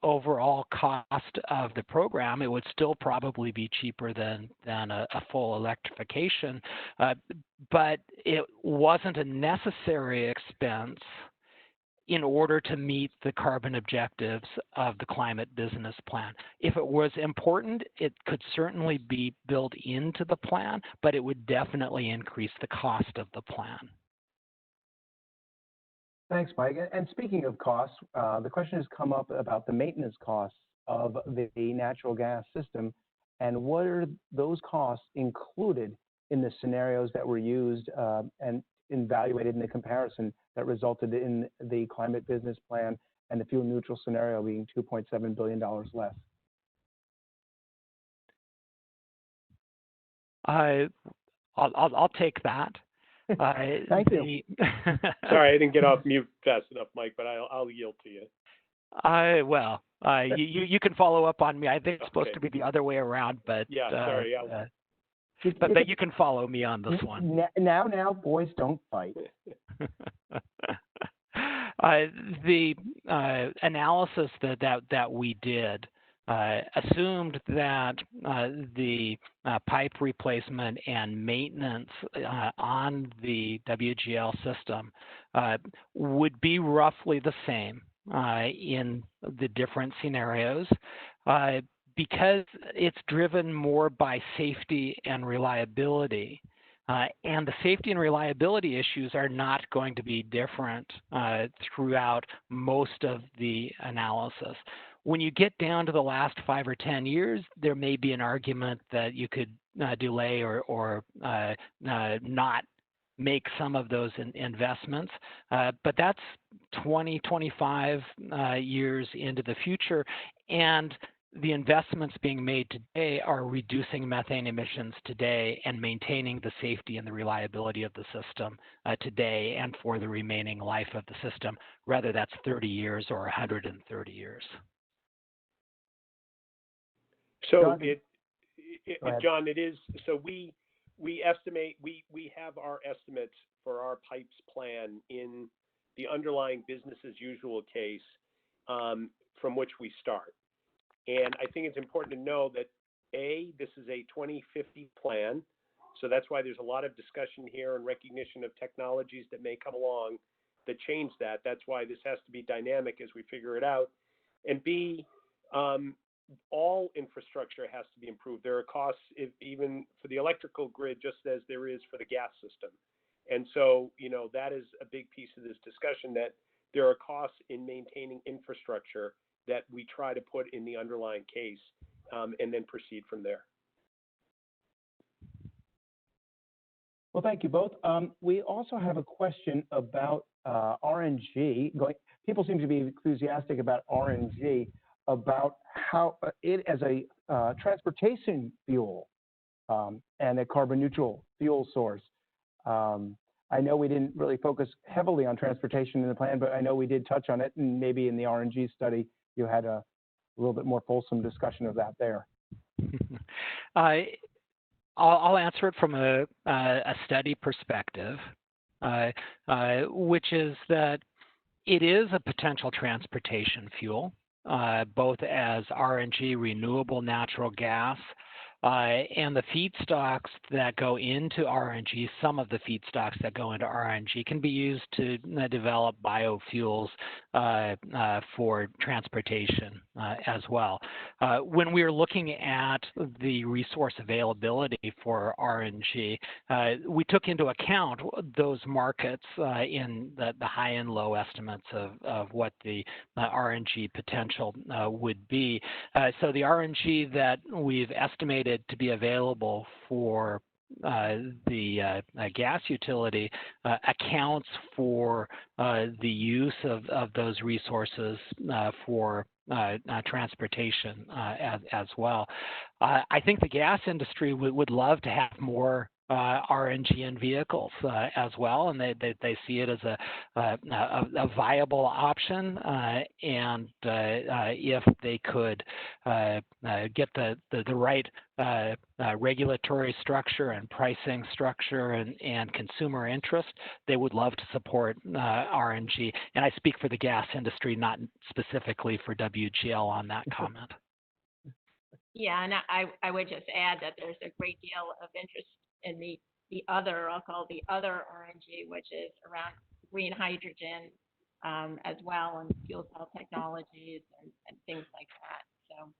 overall cost of the program. It would still probably be cheaper than a full electrification, but it wasn't a necessary expense in order to meet the carbon objectives of the climate business plan. If it was important, it could certainly be built into the plan, but it would definitely increase the cost of the plan. Thanks, Mike. And speaking of costs, the question has come up about the maintenance costs of the natural gas system, and what are those costs included in the scenarios that were used and evaluated in the comparison that resulted in the climate business plan and the fuel neutral scenario being $2.7 billion less? I'll take that. Thank you. Sorry, I didn't get off mute fast enough, Mike, but I'll yield to you. You can follow up on me. I think it's supposed to be the other way around, but yeah, sorry. But you can follow me on this one. Now, boys, don't fight. The analysis that we did assumed that the pipe replacement and maintenance on the WGL system would be roughly the same in the different scenarios. Because it's driven more by safety and reliability. And the safety and reliability issues are not going to be different throughout most of the analysis. When you get down to the last 5 or 10 years, there may be an argument that you could delay or not make some of those investments. But that's 20, 25 years into the future. And the investments being made today are reducing methane emissions today and maintaining the safety and the reliability of the system today and for the remaining life of the system, whether that's 30 years or 130 years. So John, it is, so we estimate, we have our estimates for our pipes plan in the underlying business as usual case from which we start. And I think it's important to know that this is a 2050 plan. So that's why there's a lot of discussion here and recognition of technologies that may come along that change that. That's why this has to be dynamic as we figure it out. And B, all infrastructure has to be improved. There are costs even for the electrical grid, just as there is for the gas system. And so, that is a big piece of this discussion, that there are costs in maintaining infrastructure that we try to put in the underlying case, and then proceed from there. Well, thank you both. We also have a question about RNG. People seem to be enthusiastic about RNG, about how it as a transportation fuel and a carbon neutral fuel source. I know we didn't really focus heavily on transportation in the plan, but I know we did touch on it, and maybe in the RNG study you had a little bit more fulsome discussion of that there. I'll answer it from a study perspective, which is that it is a potential transportation fuel, both as RNG, renewable natural gas, and the feedstocks that go into RNG, some of the feedstocks that go into RNG can be used to develop biofuels for transportation as well. When we are looking at the resource availability for RNG, we took into account those markets in the high and low estimates of what the RNG potential would be. So the RNG that we've estimated to be available for the gas utility accounts for the use of those resources for transportation as well. I think the gas industry would love to have more RNG in vehicles as well, and they see it as a viable option. And if they could get the right regulatory structure and pricing structure and consumer interest, they would love to support RNG. And I speak for the gas industry, not specifically for WGL on that comment. Yeah, and I would just add that there's a great deal of interest in the other, I'll call the other RNG, which is around green hydrogen as well, and fuel cell technologies and things like that. So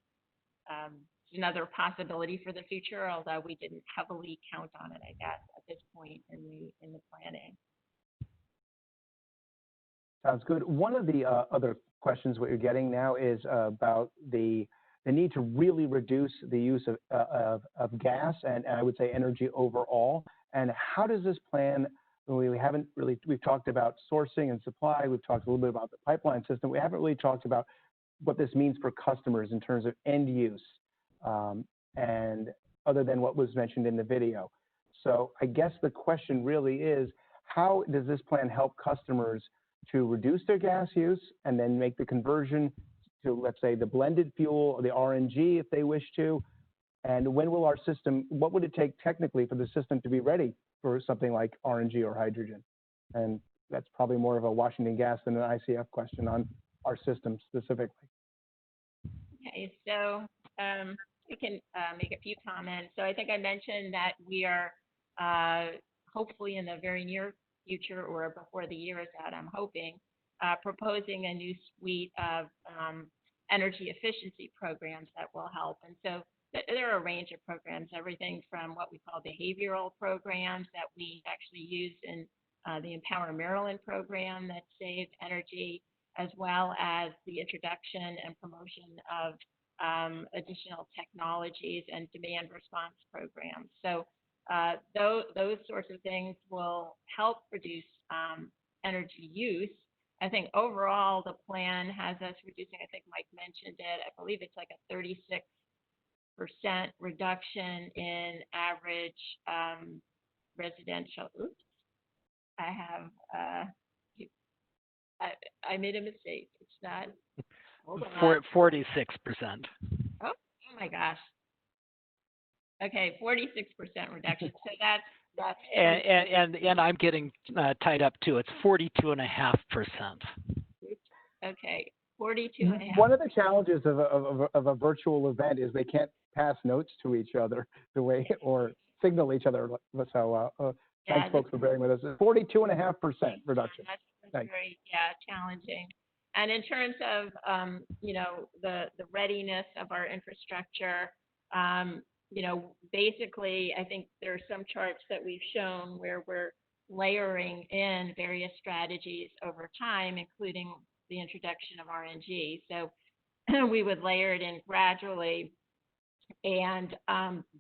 it's another possibility for the future, although we didn't heavily count on it, I guess, at this point in the planning. Sounds good. One of the other questions what you're getting now is about the need to really reduce the use of gas and I would say energy overall. And how does this plan, we've talked about sourcing and supply, we've talked a little bit about the pipeline system, we haven't really talked about what this means for customers in terms of end use, and other than what was mentioned in the video. So I guess the question really is, how does this plan help customers to reduce their gas use and then make the conversion to, let's say, the blended fuel or the RNG if they wish to? And when will our system, what would it take technically for the system to be ready for something like RNG or hydrogen? And that's probably more of a Washington Gas than an ICF question on our system specifically. Okay, so I can make a few comments. So I think I mentioned that we are hopefully in the very near future, or before the year is out, I'm hoping, proposing a new suite of energy efficiency programs that will help. And so there are a range of programs, everything from what we call behavioral programs that we actually use in the Empower Maryland program that saves energy, as well as the introduction and promotion of additional technologies and demand response programs. So those sorts of things will help reduce energy use. I think overall the plan has us reducing, I think Mike mentioned it, I believe it's like a 36% reduction in average residential. Oops, I have, I made a mistake. It's not, hold on. 46%. Oh my gosh. Okay, 46% reduction. So that's Mm-hmm. And I'm getting tied up too. It's 42.5%. Okay, 42.5%. One of the challenges of a virtual event is they can't pass notes to each other the way, or signal each other. So thanks, Yeah, folks, for bearing with us. 42.5% reduction. That's Thanks. very, challenging. And in terms of, the readiness of our infrastructure, basically, I think there are some charts that we've shown where we're layering in various strategies over time, including the introduction of RNG. So we would layer it in gradually. And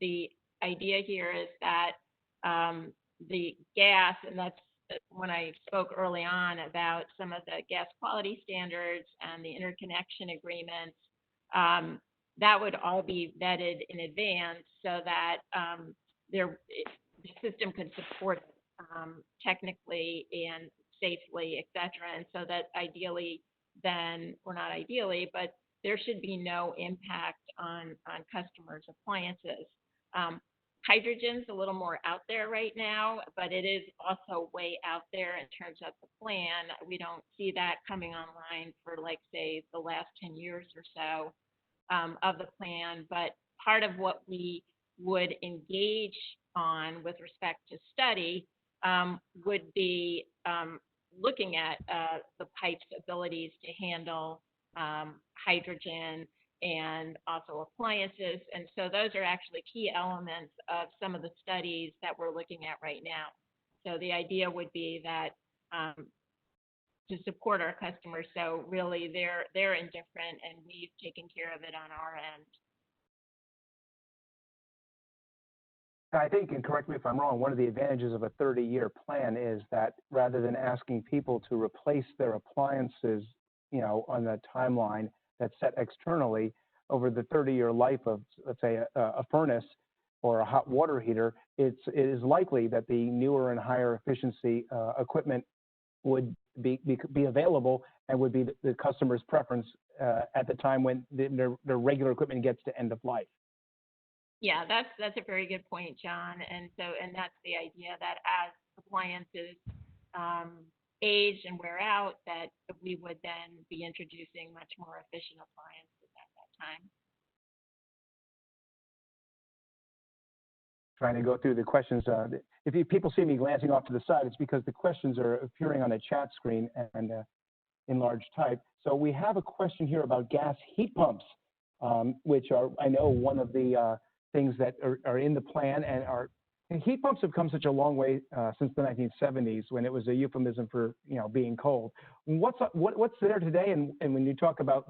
the idea here is that the gas, and that's when I spoke early on about some of the gas quality standards and the interconnection agreements, that would all be vetted in advance so that the system could support it technically and safely, et cetera. And so that ideally then, or not ideally, but there should be no impact on customers' appliances. Hydrogen's a little more out there right now, but it is also way out there in terms of the plan. We don't see that coming online for, like, say, the last 10 years or so of the plan. But part of what we would engage on with respect to study would be looking at the pipe's abilities to handle hydrogen and also appliances. And so those are actually key elements of some of the studies that we're looking at right now. So the idea would be that to support our customers, so really they're indifferent and we've taken care of it on our end. I think, and correct me if I'm wrong, one of the advantages of a 30-year plan is that rather than asking people to replace their appliances, on the timeline that's set externally, over the 30-year life of, let's say, a furnace or a hot water heater, it is likely that the newer and higher efficiency equipment would be available and would be the customer's preference at the time when their regular equipment gets to end of life. Yeah, that's a very good point, John. And that's the idea that as appliances age and wear out, that we would then be introducing much more efficient appliances at that time. Trying to go through the questions. If people see me glancing off to the side, it's because the questions are appearing on the chat screen and in large type. So we have a question here about gas heat pumps, which are, I know, one of the things that are in the plan, and heat pumps have come such a long way since the 1970s, when it was a euphemism for being cold. What's there today, and when you talk about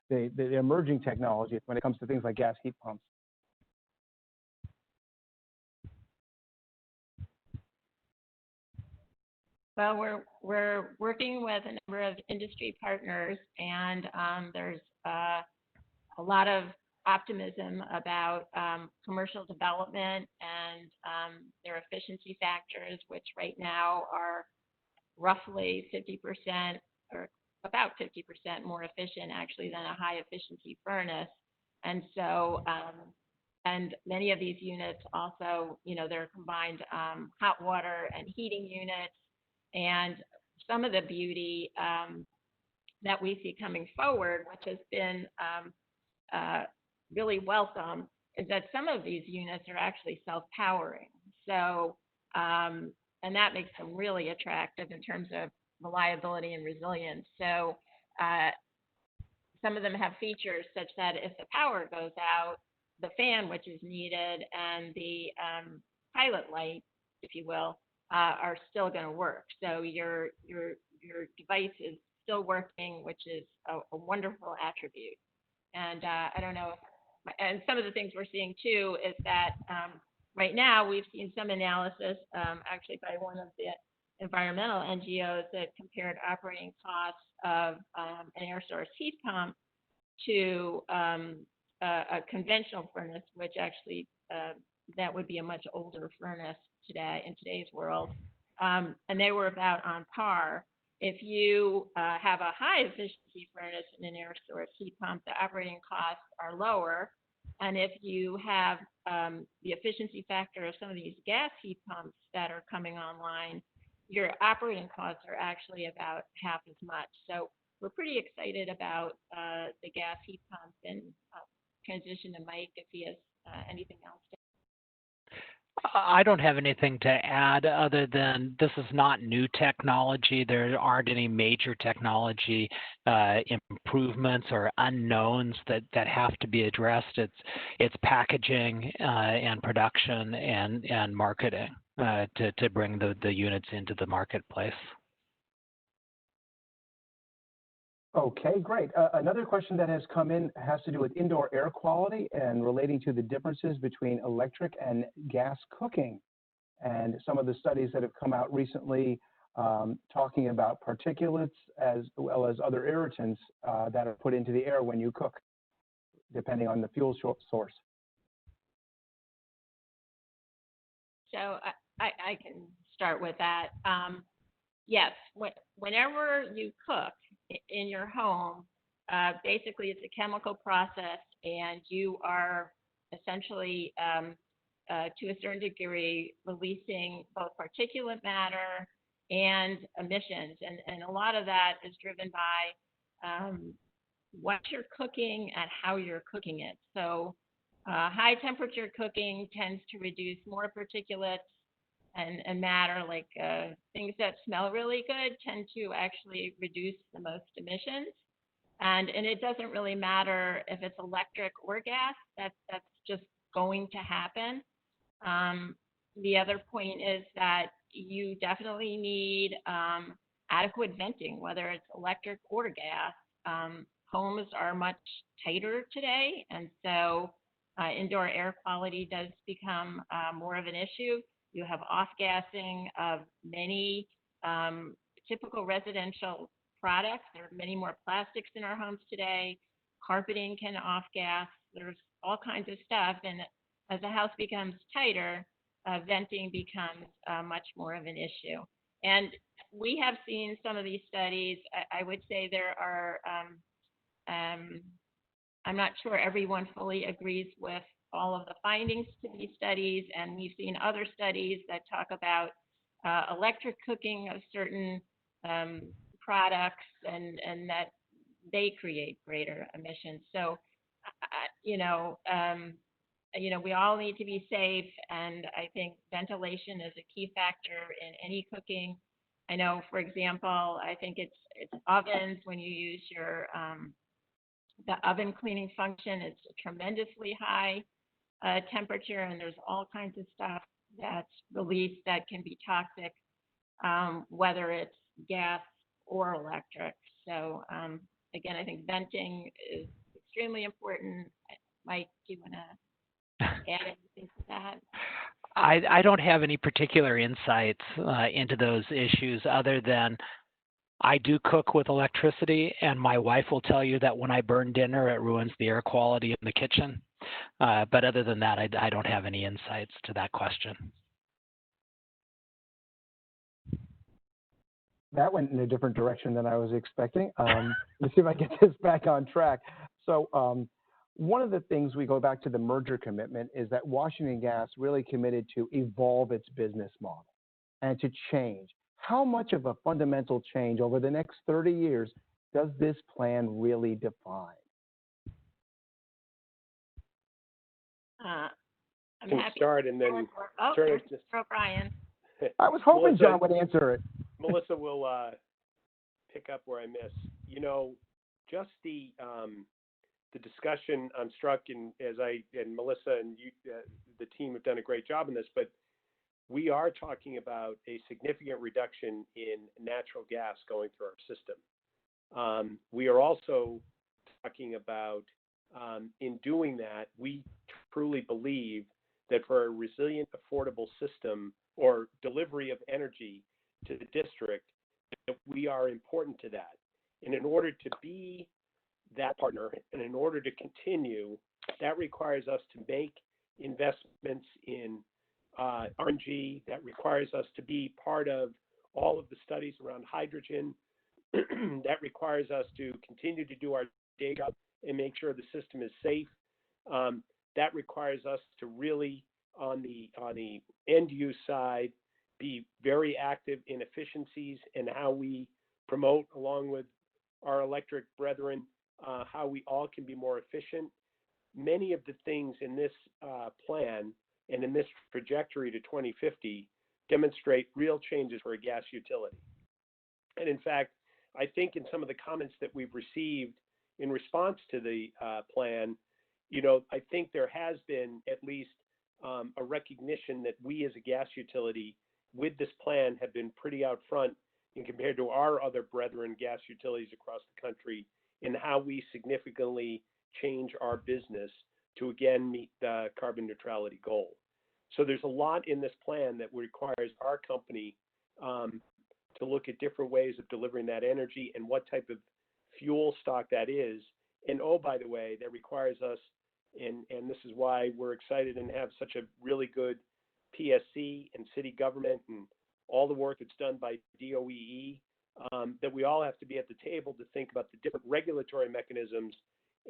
the emerging technology when it comes to things like gas heat pumps? Well, we're working with a number of industry partners, and there's a lot of optimism about commercial development and their efficiency factors, which right now are roughly 50% or about 50% more efficient actually than a high efficiency furnace. And so, and many of these units also, they're combined hot water and heating units. And some of the beauty that we see coming forward, which has been really welcome, is that some of these units are actually self-powering. So, and that makes them really attractive in terms of reliability and resilience. So some of them have features such that if the power goes out, the fan, which is needed, and the pilot light, if you will, are still going to work. So your device is still working, which is a wonderful attribute. And I don't know, and some of the things we're seeing too is that right now we've seen some analysis actually by one of the environmental NGOs that compared operating costs of an air source heat pump to a conventional furnace, which actually that would be a much older furnace today in today's world, and they were about on par. If you have a high efficiency furnace and an air source heat pump, the operating costs are lower. And if you have the efficiency factor of some of these gas heat pumps that are coming online, your operating costs are actually about half as much. So we're pretty excited about the gas heat pump, and transition to Mike if he has anything else to. I don't have anything to add other than this is not new technology. There aren't any major technology improvements or unknowns that have to be addressed. It's packaging and production and marketing to bring the units into the marketplace. Okay, great. Another question that has come in has to do with indoor air quality and relating to the differences between electric and gas cooking. And some of the studies that have come out recently talking about particulates as well as other irritants that are put into the air when you cook, depending on the fuel source. So I can start with that. Yes, whenever you cook in your home, basically it's a chemical process, and you are essentially, to a certain degree, releasing both particulate matter and emissions. And a lot of that is driven by what you're cooking and how you're cooking it. So high temperature cooking tends to reduce more particulates and matter, like things that smell really good tend to actually reduce the most emissions. And it doesn't really matter if it's electric or gas, that's just going to happen. The other point is that you definitely need adequate venting, whether it's electric or gas. Homes are much tighter today, and so indoor air quality does become more of an issue. You have off-gassing of many typical residential products. There are many more plastics in our homes today. Carpeting can off-gas. There's all kinds of stuff. And as the house becomes tighter, venting becomes much more of an issue. And we have seen some of these studies. I would say there are, I'm not sure everyone fully agrees with all of the findings to these studies, and we've seen other studies that talk about electric cooking of certain products and that they create greater emissions. So, we all need to be safe, and I think ventilation is a key factor in any cooking. I know, for example, I think it's ovens. When you use your the oven cleaning function, it's a tremendously high temperature, and there's all kinds of stuff that's released that can be toxic, whether it's gas or electric. So again, I think venting is extremely important. Mike, do you want to add anything to that? I don't have any particular insights into those issues other than I do cook with electricity, and my wife will tell you that when I burn dinner, it ruins the air quality in the kitchen. But other than that, I don't have any insights to that question. That went in a different direction than I was expecting. Let's see if I get this back on track. So one of the things, we go back to the merger commitment, is that Washington Gas really committed to evolve its business model and to change. How much of a fundamental change over the next 30 years does this plan really define? I'm Can happy start and then turn it to Brian. I was hoping Melissa, John would answer it. Melissa will pick up where I miss. Just the discussion, I'm struck, and Melissa and you, the team have done a great job in this, but we are talking about a significant reduction in natural gas going through our system. We are also talking about, in doing that, we truly believe that for a resilient, affordable system or delivery of energy to the district, that we are important to that. And in order to be that partner, and in order to continue, that requires us to make investments in RNG, that requires us to be part of all of the studies around hydrogen, that requires us to continue to do our day job and make sure the system is safe. That requires us to really, on the end use side, be very active in efficiencies and how we promote, along with our electric brethren, how we all can be more efficient. Many of the things in this plan and in this trajectory to 2050 demonstrate real changes for a gas utility. And in fact, I think in some of the comments that we've received in response to the plan, I think there has been at least a recognition that we as a gas utility with this plan have been pretty out front in compared to our other brethren gas utilities across the country in how we significantly change our business to again meet the carbon neutrality goal. So there's a lot in this plan that requires our company to look at different ways of delivering that energy and what type of fuel stock that is. And oh, by the way, that requires us, and this is why we're excited and have such a really good PSC and city government and all the work that's done by DOEE, that we all have to be at the table to think about the different regulatory mechanisms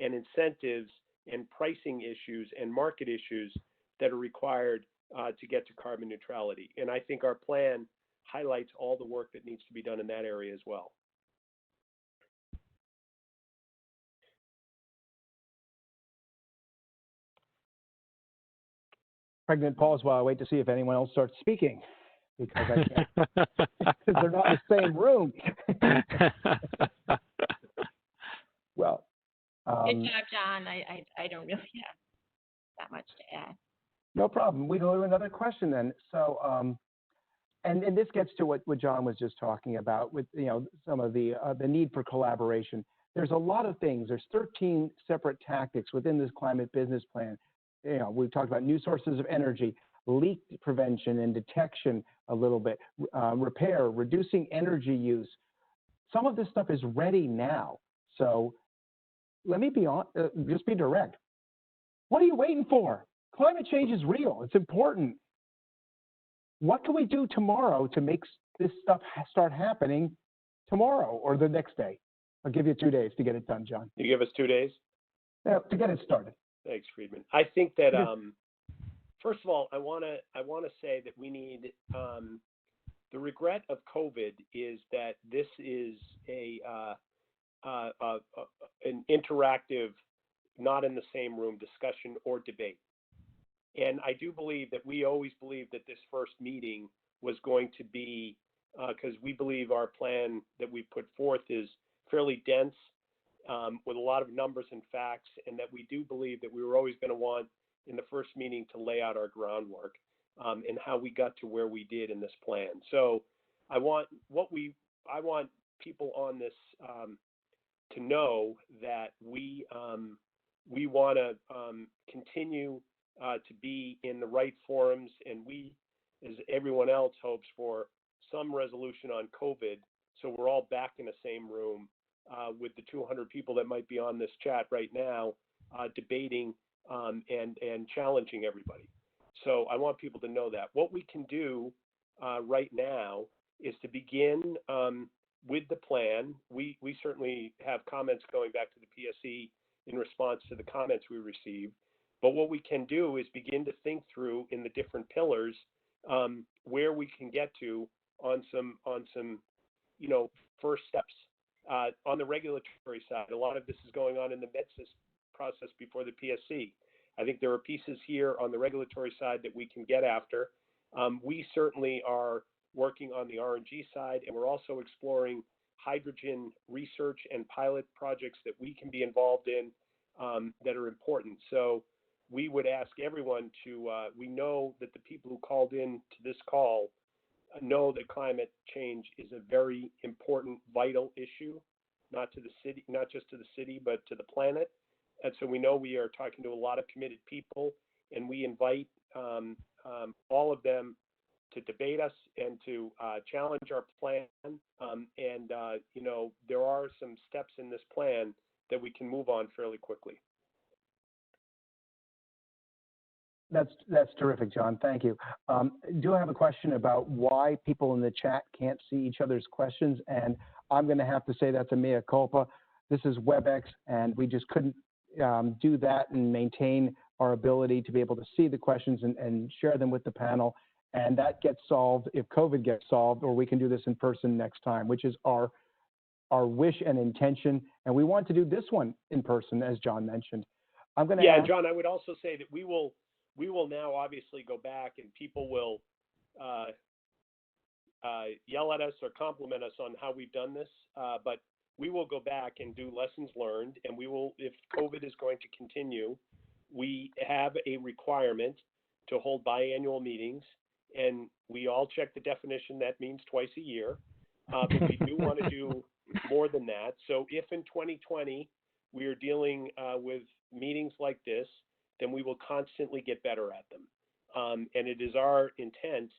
and incentives and pricing issues and market issues that are required to get to carbon neutrality. And I think our plan highlights all the work that needs to be done in that area as well. Pregnant pause while I wait to see if anyone else starts speaking, because I can't, because they're not in the same room. Well, Good job, John. I don't really have that much to add. no problem. We go to another question then. So, and this gets to what John was just talking about with, some of the need for collaboration. There's a lot of things. There's 13 separate tactics within this climate business plan. We've talked about new sources of energy, leak prevention and detection a little bit, repair, reducing energy use. Some of this stuff is ready now. So let me just be direct. What are you waiting for? Climate change is real. It's important. What can we do tomorrow to make this stuff start happening tomorrow or the next day? I'll give you 2 days to get it done, John. You give us 2 days? Yeah, to get it started. Thanks, Friedman. I think that first of all, I want to say that we need the regret of COVID is that this is an interactive, not in the same room discussion or debate. And I do believe that we always believed that this first meeting was going to be, because we believe our plan that we put forth is fairly dense, with a lot of numbers and facts, and that we do believe that we were always going to want in the first meeting to lay out our groundwork and how we got to where we did in this plan. So I want people on this to know that we want to continue to be in the right forums, and we, as everyone else, hopes for some resolution on COVID, so we're all back in the same room with the 200 people that might be on this chat right now, debating and challenging everybody. So I want people to know that. What we can do right now is to begin with the plan. We certainly have comments going back to the PSC in response to the comments we received. But what we can do is begin to think through in the different pillars where we can get to on some first steps. On the regulatory side, a lot of this is going on in the MEDSIS process before the PSC. I think there are pieces here on the regulatory side that we can get after. We certainly are working on the RNG side, and we're also exploring hydrogen research and pilot projects that we can be involved in that are important. So we would ask everyone to, we know that the people who called in to this call know that climate change is a very important, vital issue, not to the city, not just to the city, but to the planet. And so we know we are talking to a lot of committed people, and we invite all of them to debate us and to challenge our plan. There are some steps in this plan that we can move on fairly quickly. That's terrific, John. Thank you. Do have a question about why people in the chat can't see each other's questions, and I'm going to have to say that's a mea culpa. This is WebEx, and we just couldn't do that and maintain our ability to be able to see the questions and share them with the panel. And that gets solved if COVID gets solved, or we can do this in person next time, which is our wish and intention. And we want to do this one in person, as John mentioned. I'm going to John, I would also say that we will we will now obviously go back and people will yell at us or compliment us on how we've done this, but we will go back and do lessons learned, and we will, if COVID is going to continue, we have a requirement to hold biannual meetings, and we all check the definition. That means twice a year, but we do want to do more than that. So if in 2020 we are dealing with meetings like this, then we will constantly get better at them. And it is our intent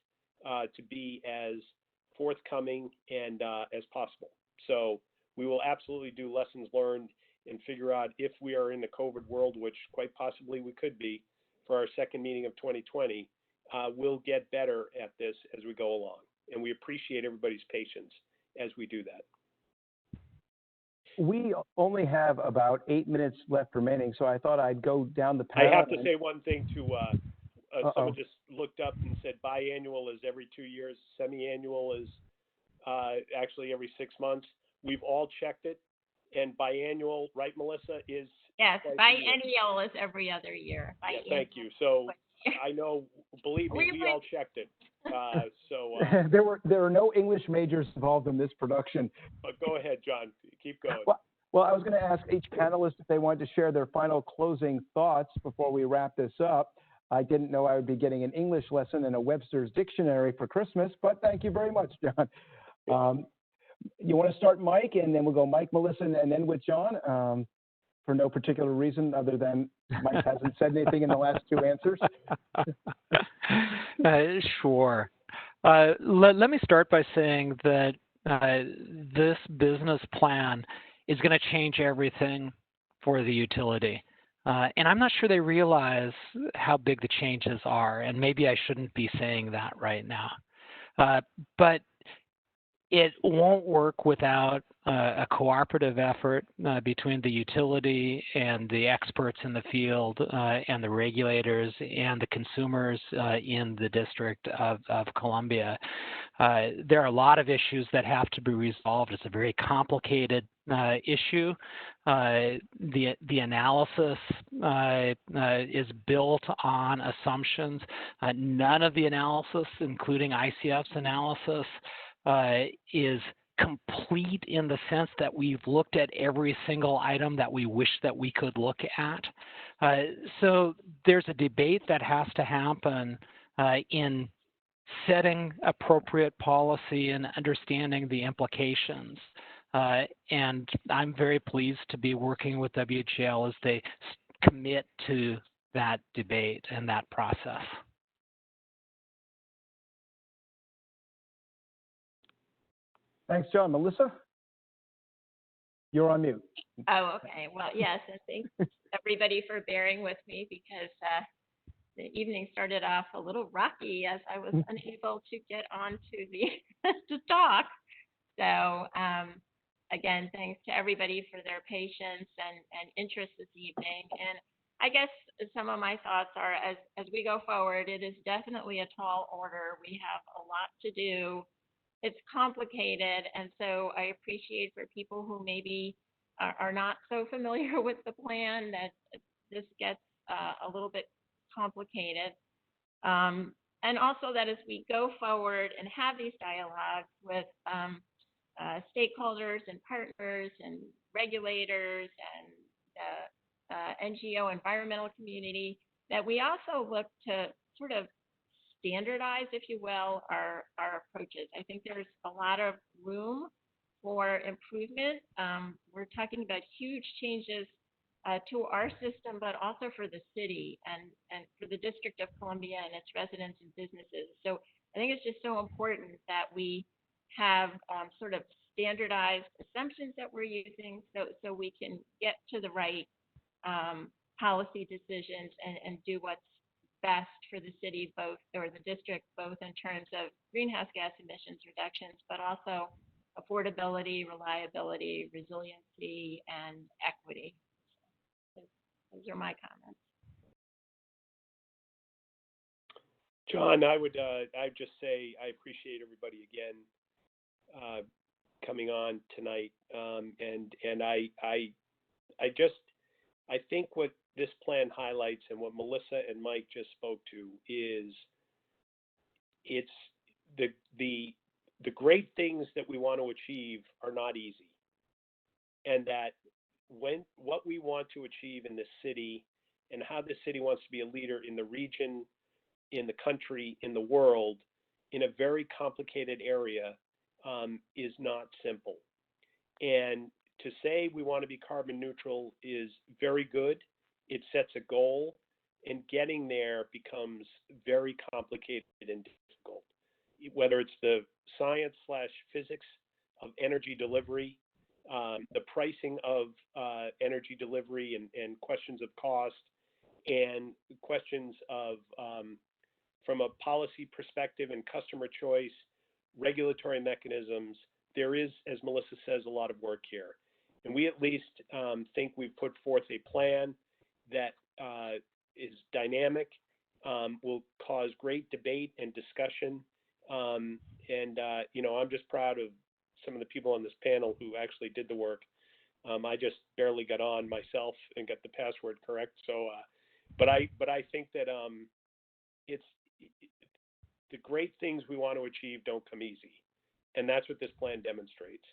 to be as forthcoming and as possible. So we will absolutely do lessons learned and figure out if we are in the COVID world, which quite possibly we could be for our second meeting of 2020, we'll get better at this as we go along. And we appreciate everybody's patience as we do that. We only have about 8 minutes left remaining, so I thought I'd go down the path. I have to say one thing to someone just looked up and said biannual is every 2 years, semi-annual is actually every 6 months. We've all checked it, and biannual, right, Melissa, is Yes, twice a year. biennial is every other year. Yeah, thank you. So I know, believe me, we all checked it. There are no English majors involved in this production. But go ahead, John. Keep going. Well, I was going to ask each panelist if they wanted to share their final closing thoughts before we wrap this up. I didn't know I would be getting an English lesson and a Webster's dictionary for Christmas, but thank you very much, John. You want to start, Mike, and then we'll go Mike, Melissa, and then with John, for no particular reason other than Mike hasn't said anything in the last two answers. Sure. Let me start by saying that this business plan is going to change everything for the utility. And I'm not sure they realize how big the changes are, and maybe I shouldn't be saying that right now. But it won't work without a cooperative effort between the utility and the experts in the field and the regulators and the consumers in the District of Columbia. There are a lot of issues that have to be resolved. It's a very complicated issue. The analysis is built on assumptions. None of the analysis, including ICF's analysis, is complete in the sense that we've looked at every single item that we wish that we could look at. So there's a debate that has to happen in setting appropriate policy and understanding the implications. And I'm very pleased to be working with WGL as they commit to that debate and that process. Thanks, John. Melissa? You're on mute. Oh, okay. Well, yes, and thanks everybody for bearing with me because the evening started off a little rocky as I was unable to get onto the to talk. So again, thanks to everybody for their patience and interest this evening. And I guess some of my thoughts are as we go forward, it is definitely a tall order. We have a lot to do. It's complicated, and so I appreciate for people who maybe are not so familiar with the plan that this gets a little bit complicated. And also that as we go forward and have these dialogues with stakeholders and partners and regulators and NGO environmental community, that we also look to sort of standardize, if you will, our approaches. I think there's a lot of room for improvement. We're talking about huge changes to our system, but also for the city and for the District of Columbia and its residents and businesses. So I think it's just so important that we have sort of standardized assumptions that we're using so we can get to the right policy decisions and do what's best for the city, both, or the district, both in terms of greenhouse gas emissions reductions, but also affordability, reliability, resiliency, and equity. Those are my comments. John, I'd just say I appreciate everybody again coming on tonight, and I think what this plan highlights and what Melissa and Mike just spoke to is it's the great things that we want to achieve are not easy. And that what we want to achieve in this city and how this city wants to be a leader in the region, in the country, in the world, in a very complicated area, is not simple. And to say we want to be carbon neutral is very good. It sets a goal, and getting there becomes very complicated and difficult. Whether it's the science/physics of energy delivery, the pricing of energy delivery and questions of cost, and questions of, from a policy perspective and customer choice, regulatory mechanisms, there is, as Melissa says, a lot of work here. And we at least think we've put forth a plan that is dynamic, will cause great debate and discussion. I'm just proud of some of the people on this panel who actually did the work. I just barely got on myself and got the password correct. So, but I think that it's the great things we want to achieve don't come easy, and that's what this plan demonstrates.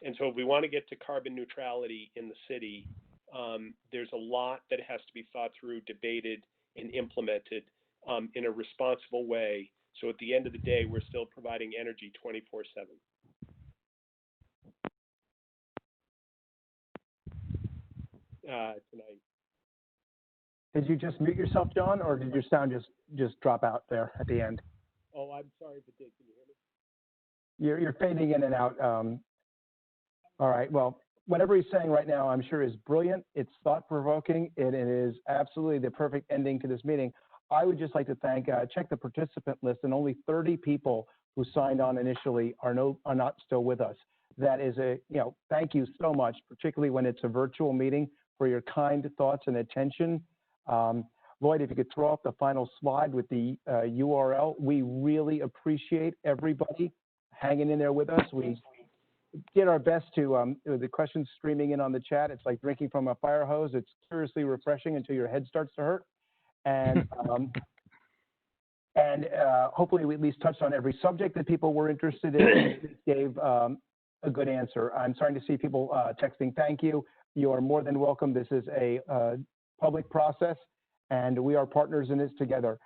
And so, if we want to get to carbon neutrality in the city, there's a lot that has to be thought through, debated, and implemented in a responsible way. So, at the end of the day, we're still providing energy 24/7. Tonight. Did you just mute yourself, John, or did your sound just drop out there at the end? Oh, I'm sorry if it did. Can you hear me? You're fading in and out. All right. Well, whatever he's saying right now, I'm sure is brilliant. It's thought-provoking. It is absolutely the perfect ending to this meeting. I would just like to thank, check the participant list, and only 30 people who signed on initially are not still with us. That is thank you so much, particularly when it's a virtual meeting, for your kind thoughts and attention. Lloyd, if you could throw up the final slide with the URL. We really appreciate everybody hanging in there with us. We did our best to, the questions streaming in on the chat. It's like drinking from a fire hose. It's curiously refreshing until your head starts to hurt. And hopefully we at least touched on every subject that people were interested in, gave a good answer. I'm starting to see people texting, thank you. You are more than welcome. This is a public process, and we are partners in this together.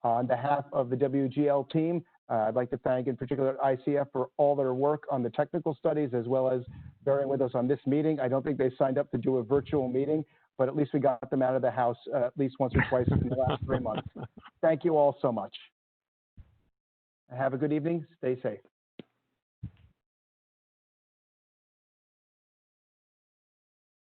On behalf of the WGL team, I'd like to thank in particular ICF for all their work on the technical studies, as well as bearing with us on this meeting. I don't think they signed up to do a virtual meeting, but at least we got them out of the house at least once or twice in the last 3 months. Thank you all so much. Have a good evening. Stay safe.